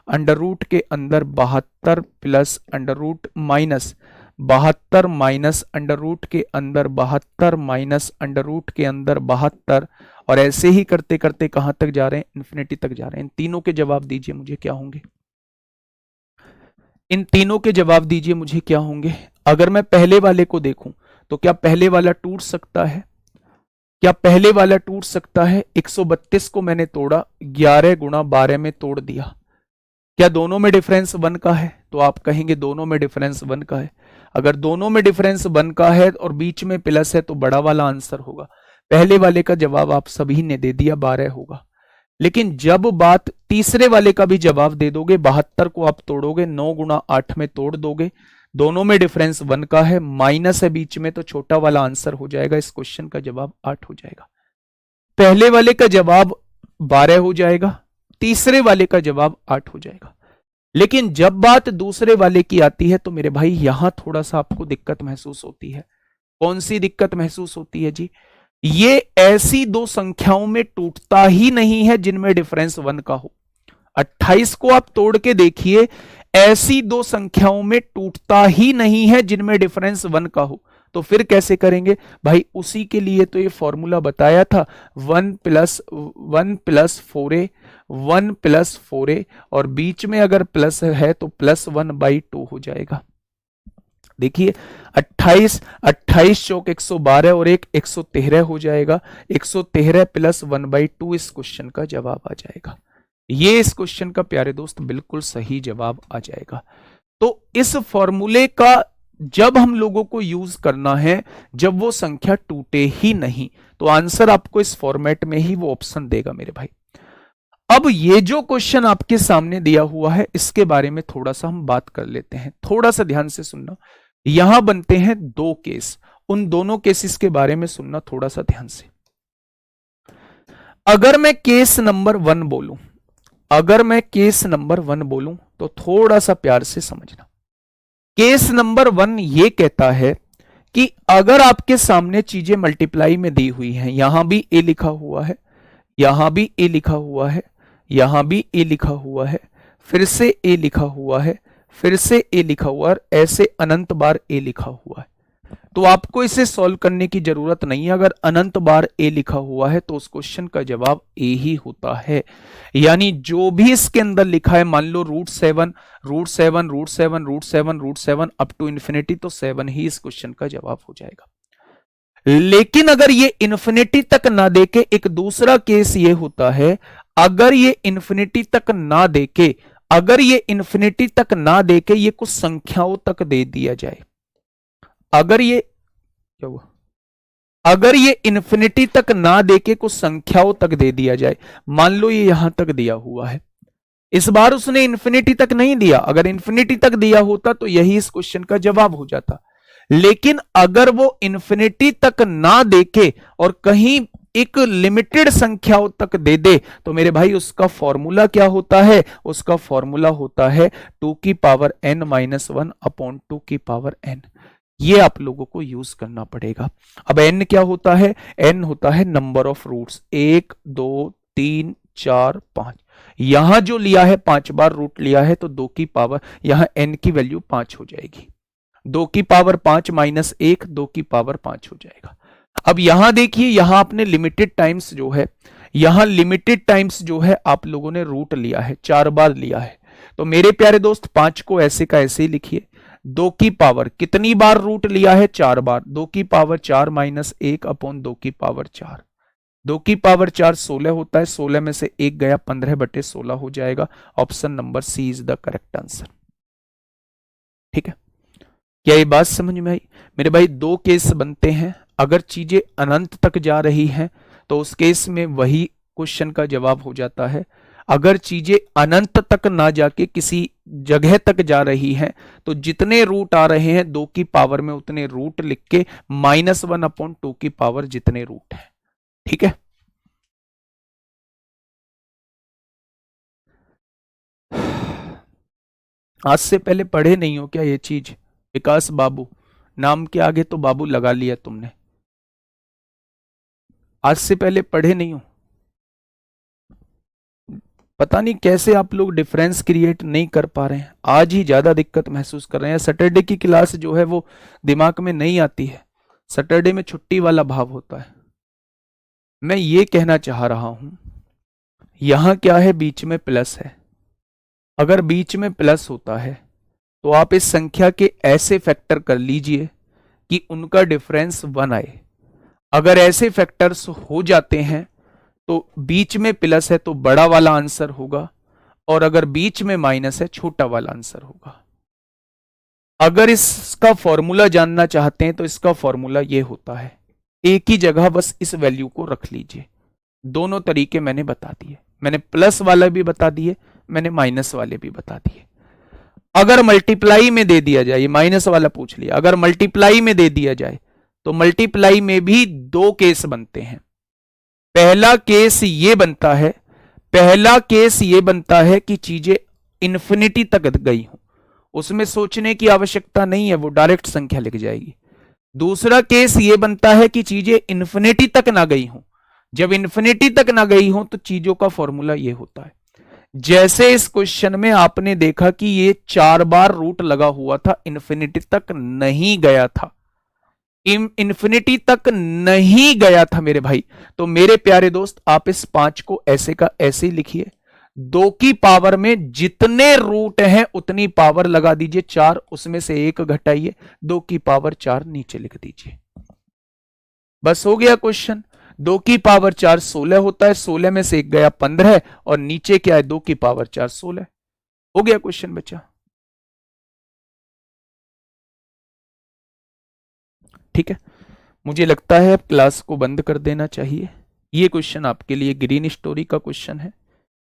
अंडर रूट के अंदर 72 plus under root minus 72 minus under root के अंदर 72 माइनस अंडर रूट के अंदर 72, और ऐसे ही करते करते कहां तक जा रहे हैं, इन्फिनिटी तक जा रहे हैं। इन तीनों के जवाब दीजिए मुझे क्या होंगे, इन तीनों के जवाब दीजिए मुझे क्या होंगे। अगर मैं पहले वाले को देखूं तो क्या पहले वाला टूट सकता है, क्या पहले वाला टूट सकता है? 132 को मैंने तोड़ा, 11 गुणा 12 में तोड़ दिया, क्या दोनों में डिफरेंस 1 का है? तो आप कहेंगे दोनों में डिफरेंस 1 का है। अगर दोनों में डिफरेंस 1 का है और बीच में प्लस है तो बड़ा वाला आंसर होगा। पहले वाले का जवाब आप सभी ने दे दिया, 12 होगा। लेकिन जब बात तीसरे वाले का भी जवाब दे दोगे, 72 को आप तोड़ोगे, 9 गुणा 8 में तोड़ दोगे, दोनों में डिफरेंस 1 का है, माइनस है बीच में, तो छोटा वाला आंसर हो जाएगा। इस क्वेश्चन का जवाब 8 हो जाएगा। पहले वाले का जवाब 12 हो जाएगा, तीसरे वाले का जवाब 8 हो जाएगा। लेकिन जब बात दूसरे वाले की आती है तो मेरे भाई यहां थोड़ा सा आपको दिक्कत महसूस होती है। कौन सी दिक्कत महसूस होती है जी? ये ऐसी दो संख्याओं में टूटता ही नहीं है जिनमें डिफरेंस 1 का हो। 28 को आप तोड़ के देखिए, ऐसी दो संख्याओं में टूटता ही नहीं है जिनमें डिफरेंस 1 का हो। तो फिर कैसे करेंगे भाई? उसी के लिए तो ये फॉर्मूला बताया था, 1 + 4a 1 + 4a, और बीच में अगर प्लस है तो +1/2 हो जाएगा। देखिए 28 चौक 112 और 1 113 हो जाएगा। 113 + 1/2 इस क्वेश्चन का जवाब आ जाएगा। ये इस क्वेश्चन का प्यारे दोस्त बिल्कुल सही जवाब आ जाएगा। तो इस फॉर्मूले का जब हम लोगों को यूज करना है जब वो संख्या टूटे ही नहीं, तो आंसर आपको इस फॉर्मेट में ही वो ऑप्शन देगा मेरे भाई। अब ये जो क्वेश्चन आपके सामने दिया हुआ है इसके बारे में थोड़ा सा हम बात कर लेते हैं। थोड़ा सा ध्यान से सुनना, यहां बनते हैं 2 केस, उन दोनों केसेस के बारे में सुनना थोड़ा सा ध्यान से। अगर मैं केस नंबर 1 बोलूं, अगर मैं केस नंबर 1 बोलूं तो थोड़ा सा प्यार से समझना। केस नंबर 1 ये कहता है कि अगर आपके सामने चीजें मल्टीप्लाई में दी हुई हैं, यहां भी ए लिखा हुआ है, यहां भी ए लिखा हुआ है, यहां भी ए लिखा हुआ है, फिर से ए लिखा हुआ है, फिर से ए लिखा हुआ है, ऐसे अनंत बार ए लिखा हुआ है, तो आपको इसे सॉल्व करने की जरूरत नहीं है। अगर अनंत बार ए लिखा हुआ है तो उस क्वेश्चन का जवाब ए ही होता है। यानी जो भी इसके अंदर लिखा है, मान लो √7, √7, √7, √7, √7 अप टू इंफिनिटी, तो 7 ही इस क्वेश्चन का जवाब हो जाएगा। लेकिन अगर ये इंफिनिटी तक ना देके, एक दूसरा केस ये होता है, अगर ये इंफिनिटी तक ना देके, अगर ये इंफिनिटी तक ना देके ये कुछ संख्याओं तक दे दिया जाए, अगर ये क्या हुआ, अगर ये इंफिनिटी तक ना देके कुछ संख्याओं तक दे दिया जाए, मान लो ये यहां तक दिया हुआ है, इस बार उसने इंफिनिटी तक नहीं दिया, अगर इंफिनिटी तक दिया होता तो यही इस क्वेश्चन का जवाब हो जाता। लेकिन अगर वो इंफिनिटी तक ना देके और कहीं एक लिमिटेड संख्याओं तक दे दे, तो मेरे भाई उसका फॉर्मूला क्या होता है, उसका फॉर्मूला होता है 2⁻n-1 अपॉन 2⁻n। ये आप लोगों को यूज करना पड़ेगा। अब n क्या होता है, n होता है नंबर ऑफ रूट्स, 1 2 3 4 5। यहां जो लिया है 5 बार रूट लिया है, तो 2 की पावर, यहां n की वैल्यू 5 हो जाएगी, 2 की पावर 5 माइनस 1, 2 की पावर 5 हो जाएगा। अब यहां देखिए, यहां आपने लिमिटेड टाइम्स जो है, यहां लिमिटेड टाइम्स जो है आप लोगों ने रूट लिया है, 4 बार लिया है, तो मेरे प्यारे दोस्त 5 को ऐसे का ऐसे ही लिखिए। 2 की पावर कितनी बार रूट लिया है, 4 बार, 2 की पावर 4 माइनस 1 अपॉन 2 की पावर 4, 2 की पावर 4 16 होता है, 16 में से 1 गया, 15/16 हो जाएगा। Option number C is the correct answer. ठीक है, क्या ये बात समझ में आई? मेरे भाई 2 केस बनते हैं, अगर चीजें अनंत तक जा रही हैं तो उस केस में वही क्वेश्चन का जवाब हो जाता है। अगर चीजें अनंत तक ना जाके किसी जगह तक जा रही हैं, तो जितने रूट आ रहे हैं 2 की पावर में उतने रूट लिख के -1 अपॉन 2 की पावर जितने रूट हैं। ठीक है, आज से पहले पढ़े नहीं हो क्या ये चीज? विकास बाबू नाम के आगे तो बाबू लगा लिया तुमने, आज से पहले पढ़े नहीं हो? पता नहीं कैसे आप लोग डिफरेंस क्रिएट नहीं कर पा रहे हैं, आज ही ज्यादा दिक्कत महसूस कर रहे हैं। सैटरडे की क्लास जो है वो दिमाग में नहीं आती है, सैटरडे में छुट्टी वाला भाव होता है। मैं ये कहना चाह रहा हूं, यहां क्या है, बीच में प्लस है, अगर बीच में प्लस होता है तो आप इस संख्या के ऐसे फैक्टर कर लीजिए कि उनका डिफरेंस 1 आए। अगर ऐसे फैक्टर्स हो जाते हैं तो बीच में प्लस है तो बड़ा वाला आंसर होगा, और अगर बीच में माइनस है छोटा वाला आंसर होगा। अगर इसका फॉर्मूला जानना चाहते हैं तो इसका फॉर्मूला ये होता है, एक ही जगह बस इस वैल्यू को रख लीजिए। दोनों तरीके मैंने बता दिए, मैंने प्लस वाला भी बता दिए, मैंने माइनस वाले भी बता दिए। अगर मल्टीप्लाई में दे दिया जाए, ये माइनस वाला पूछ लिया, अगर मल्टीप्लाई में दे दिया जाए तो मल्टीप्लाई में भी 2 केस बनते हैं। पहला केस ये बनता है, पहला केस ये बनता है कि चीजें इंफिनिटी तक गई हो, उसमें सोचने की आवश्यकता नहीं है, वो डायरेक्ट संख्या लिख जाएगी। दूसरा केस ये बनता है कि चीजें इंफिनिटी तक ना गई हो, जब इंफिनिटी तक ना गई हो तो चीजों का फॉर्मूला ये होता है। जैसे इस क्वेश्चन में आपने देखा कि ये 4 बार रूट लगा हुआ था, इंफिनिटी तक नहीं गया था, इंफिनिटी तक नहीं गया था मेरे भाई, तो मेरे प्यारे दोस्त आप इस 5 को ऐसे का ऐसे ही लिखिए। 2 की पावर में जितने रूट हैं उतनी पावर लगा दीजिए, 4 उसमें से 1 घटाइए, 2 की पावर 4 नीचे लिख दीजिए, बस हो गया क्वेश्चन। 2 की पावर 4 16 होता है, 16 में से 1 गया 15, और नीचे क्या है 2 की पावर 4 16, हो गया क्वेश्चन बच्चा। ठीक है, मुझे लगता है अब क्लास को बंद कर देना चाहिए। ये क्वेश्चन आपके लिए ग्रीन स्टोरी का क्वेश्चन है,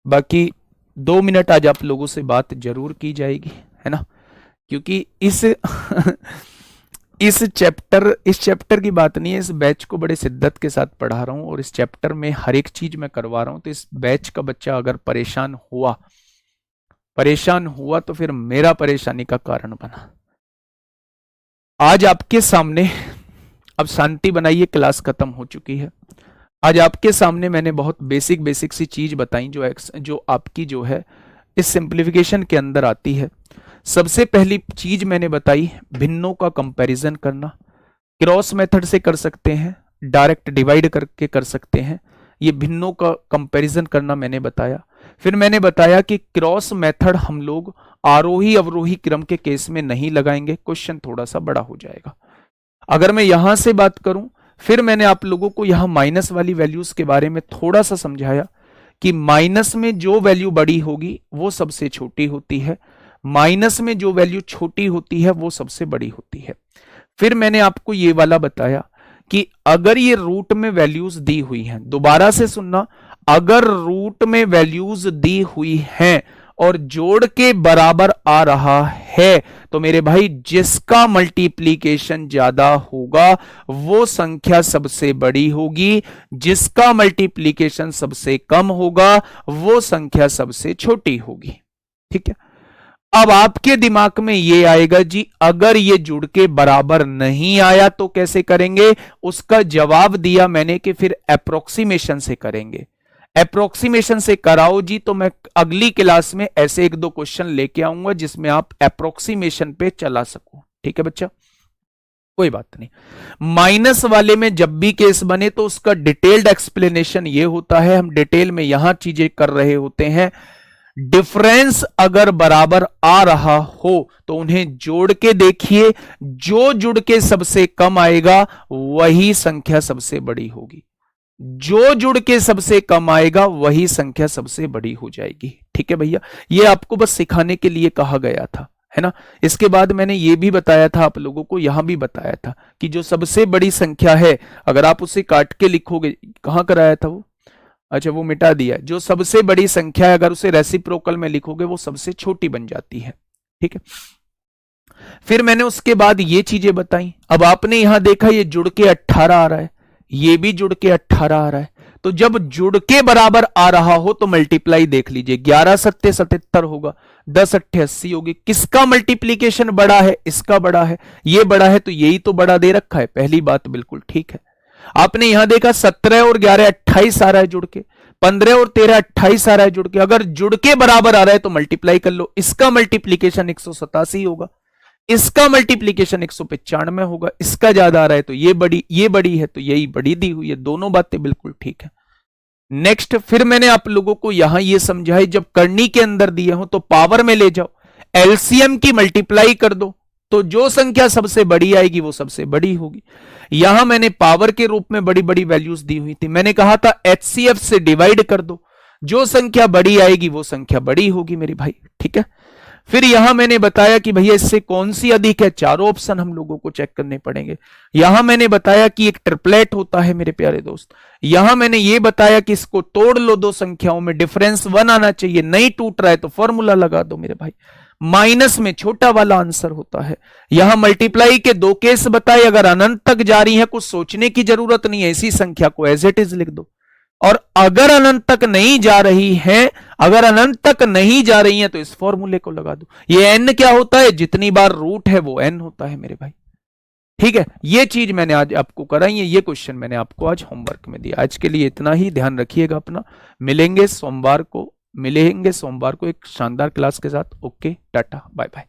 बाकी 2 मिनट आज आप लोगों से बात जरूर की जाएगी, है ना, क्योंकि इस इस चैप्टर की बात नहीं है, इस बैच को बड़े शिद्दत के साथ पढ़ा रहा हूं और इस चैप्टर में हर एक चीज मैं करवा रहा हूं। तो इस बैच का बच्चा अगर परेशान हुआ तो फिर मेरा परेशानी का कारण बना। आज आपके सामने, अब शांति बनाइए, क्लास खत्म हो चुकी है। आज आपके सामने मैंने बहुत बेसिक बेसिक सी चीज बताई जो आपकी जो है इस सिंप्लीफिकेशन के अंदर आती है। सबसे पहली चीज मैंने बताई भिन्नों का कंपैरिजन करना, क्रॉस मेथड से कर सकते हैं, डायरेक्ट डिवाइड करके कर सकते हैं, ये भिन्नों का कंपैरिजन करना मैंने बताया। फिर मैंने बताया कि क्रॉस मेथड हम लोग आरोही अवरोही क्रम के केस में नहीं लगाएंगे, क्वेश्चन थोड़ा सा बड़ा हो जाएगा। अगर मैं यहां से बात करूं, फिर मैंने आप लोगों को यहां माइनस वाली वैल्यूज के बारे में थोड़ा सा समझाया कि माइनस में जो वैल्यू बड़ी होगी वो सबसे छोटी होती है, माइनस में जो वैल्यू छोटी होती है वो सबसे बड़ी होती है। फिर मैंने आपको ये वाला बताया कि अगर ये रूट में वैल्यूज दी हुई हैं, दोबारा से सुनना, अगर रूट में वैल्यूज दी हुई हैं और जोड़ के बराबर आ रहा है तो मेरे भाई जिसका मल्टीप्लीकेशन ज्यादा होगा वो संख्या सबसे बड़ी होगी, जिसका मल्टीप्लीकेशन सबसे कम होगा वो संख्या सबसे छोटी होगी। ठीक है, अब आपके दिमाग में ये आएगा जी अगर ये जुड़ के बराबर नहीं आया तो कैसे करेंगे। उसका जवाब दिया मैंने कि फिर अप्रोक्सीमेशन से करेंगे। अप्रोक्सीमेशन से कराओ जी, तो मैं अगली क्लास में ऐसे एक दो क्वेश्चन लेके आऊंगा जिसमें आप अप्रोक्सीमेशन पे चला सको। ठीक है बच्चा, कोई बात नहीं। माइनस वाले में जब भी केस बने तो उसका डिटेल्ड एक्सप्लेनेशन ये होता है, हम डिटेल में यहां चीजें कर रहे होते हैं। डिफरेंस अगर बराबर आ रहा हो तो उन्हें जोड़ के देखिए, जो जुड़ के सबसे कम आएगा वही संख्या सबसे बड़ी होगी, जो जुड़ के सबसे कम आएगा वही संख्या सबसे बड़ी हो जाएगी। ठीक है भैया, ये आपको बस सिखाने के लिए कहा गया था, है ना। इसके बाद मैंने ये भी बताया था आप लोगों को, यहां भी बताया था कि जो सबसे बड़ी संख्या है अगर आप उसे काट के लिखोगे, कहां कराया था वो, अच्छा वो मिटा दिया, जो सबसे बड़ी संख्या है अगर उसे रेसिप्रोकल में लिखोगे वो सबसे छोटी बन जाती है। ठीक है, फिर मैंने उसके बाद ये चीजें बताई। अब आपने यहां देखा ये जुड़ के 18 आ रहा है, ये भी जुड़ के 18 आ रहा है, तो जब जुड़ के बराबर आ रहा हो तो मल्टीप्लाई देख लीजिए, 11 सत्ते 77 होगा, 10 अट्ठे 80 होगी। किसका मल्टीप्लीकेशन बड़ा है, इसका बड़ा है, ये बड़ा है तो यही तो बड़ा दे रखा है। पहली बात बिल्कुल ठीक है। आपने यहां देखा 17 और 11 28 आ रहा है जुड़ के, 15 और 13 28 आ रहा है जुड़ के, अगर जुड़ के बराबर आ रहा है तो मल्टीप्लाई कर लो, इसका मल्टीप्लीकेशन 187 होगा, इसका मल्टीप्लीकेशन 195 होगा, इसका ज्यादा आ रहा है तो ये बड़ी है तो यही बड़ी दी हुई है। दोनों बातें बिल्कुल ठीक है। नेक्स्ट, फिर मैंने आप लोगों को यहां ये समझाई जब करनी के अंदर दिए हो तो पावर में ले जाओ, एलसीएम की मल्टीप्लाई कर दो तो जो संख्या सबसे बड़ी आएगी वो सबसे बड़ी होगी। यहां मैंने पावर के रूप में बड़ी बड़ी वैल्यूज दी हुई थी, मैंने कहा था एचसीएफ से डिवाइड कर दो, जो संख्या बड़ी आएगी वो संख्या बड़ी होगी मेरे भाई। ठीक है, फिर यहां मैंने बताया कि भैया इससे कौन सी अधिक है, चारों ऑप्शन हम लोगों को चेक करने पड़ेंगे। यहां मैंने बताया कि एक ट्रिपलेट होता है मेरे प्यारे दोस्त, यहां मैंने ये बताया कि इसको तोड़ लो दो संख्याओं में, डिफरेंस 1 आना चाहिए, नहीं टूट रहा है तो फॉर्मूला लगा दो मेरे भाई, माइनस में छोटा वाला आंसर होता है। यहां मल्टीप्लाई के दो केस बताए, अगर अनंत तक जा रही है कुछ सोचने की जरूरत नहीं है, इसी संख्या को एज इट इज लिख दो, और अगर अनंत तक नहीं जा रही है, अगर अनंत तक नहीं जा रही है तो इस फॉर्मूले को लगा दो। ये एन क्या होता है, जितनी बार रूट है वो एन होता है मेरे भाई। ठीक है, ये चीज मैंने आज आपको कराई है, ये क्वेश्चन मैंने आपको आज होमवर्क में दिया। आज के लिए इतना ही, ध्यान रखिएगा अपना, मिलेंगे सोमवार को एक शानदार क्लास के साथ। Okay, tata, bye bye.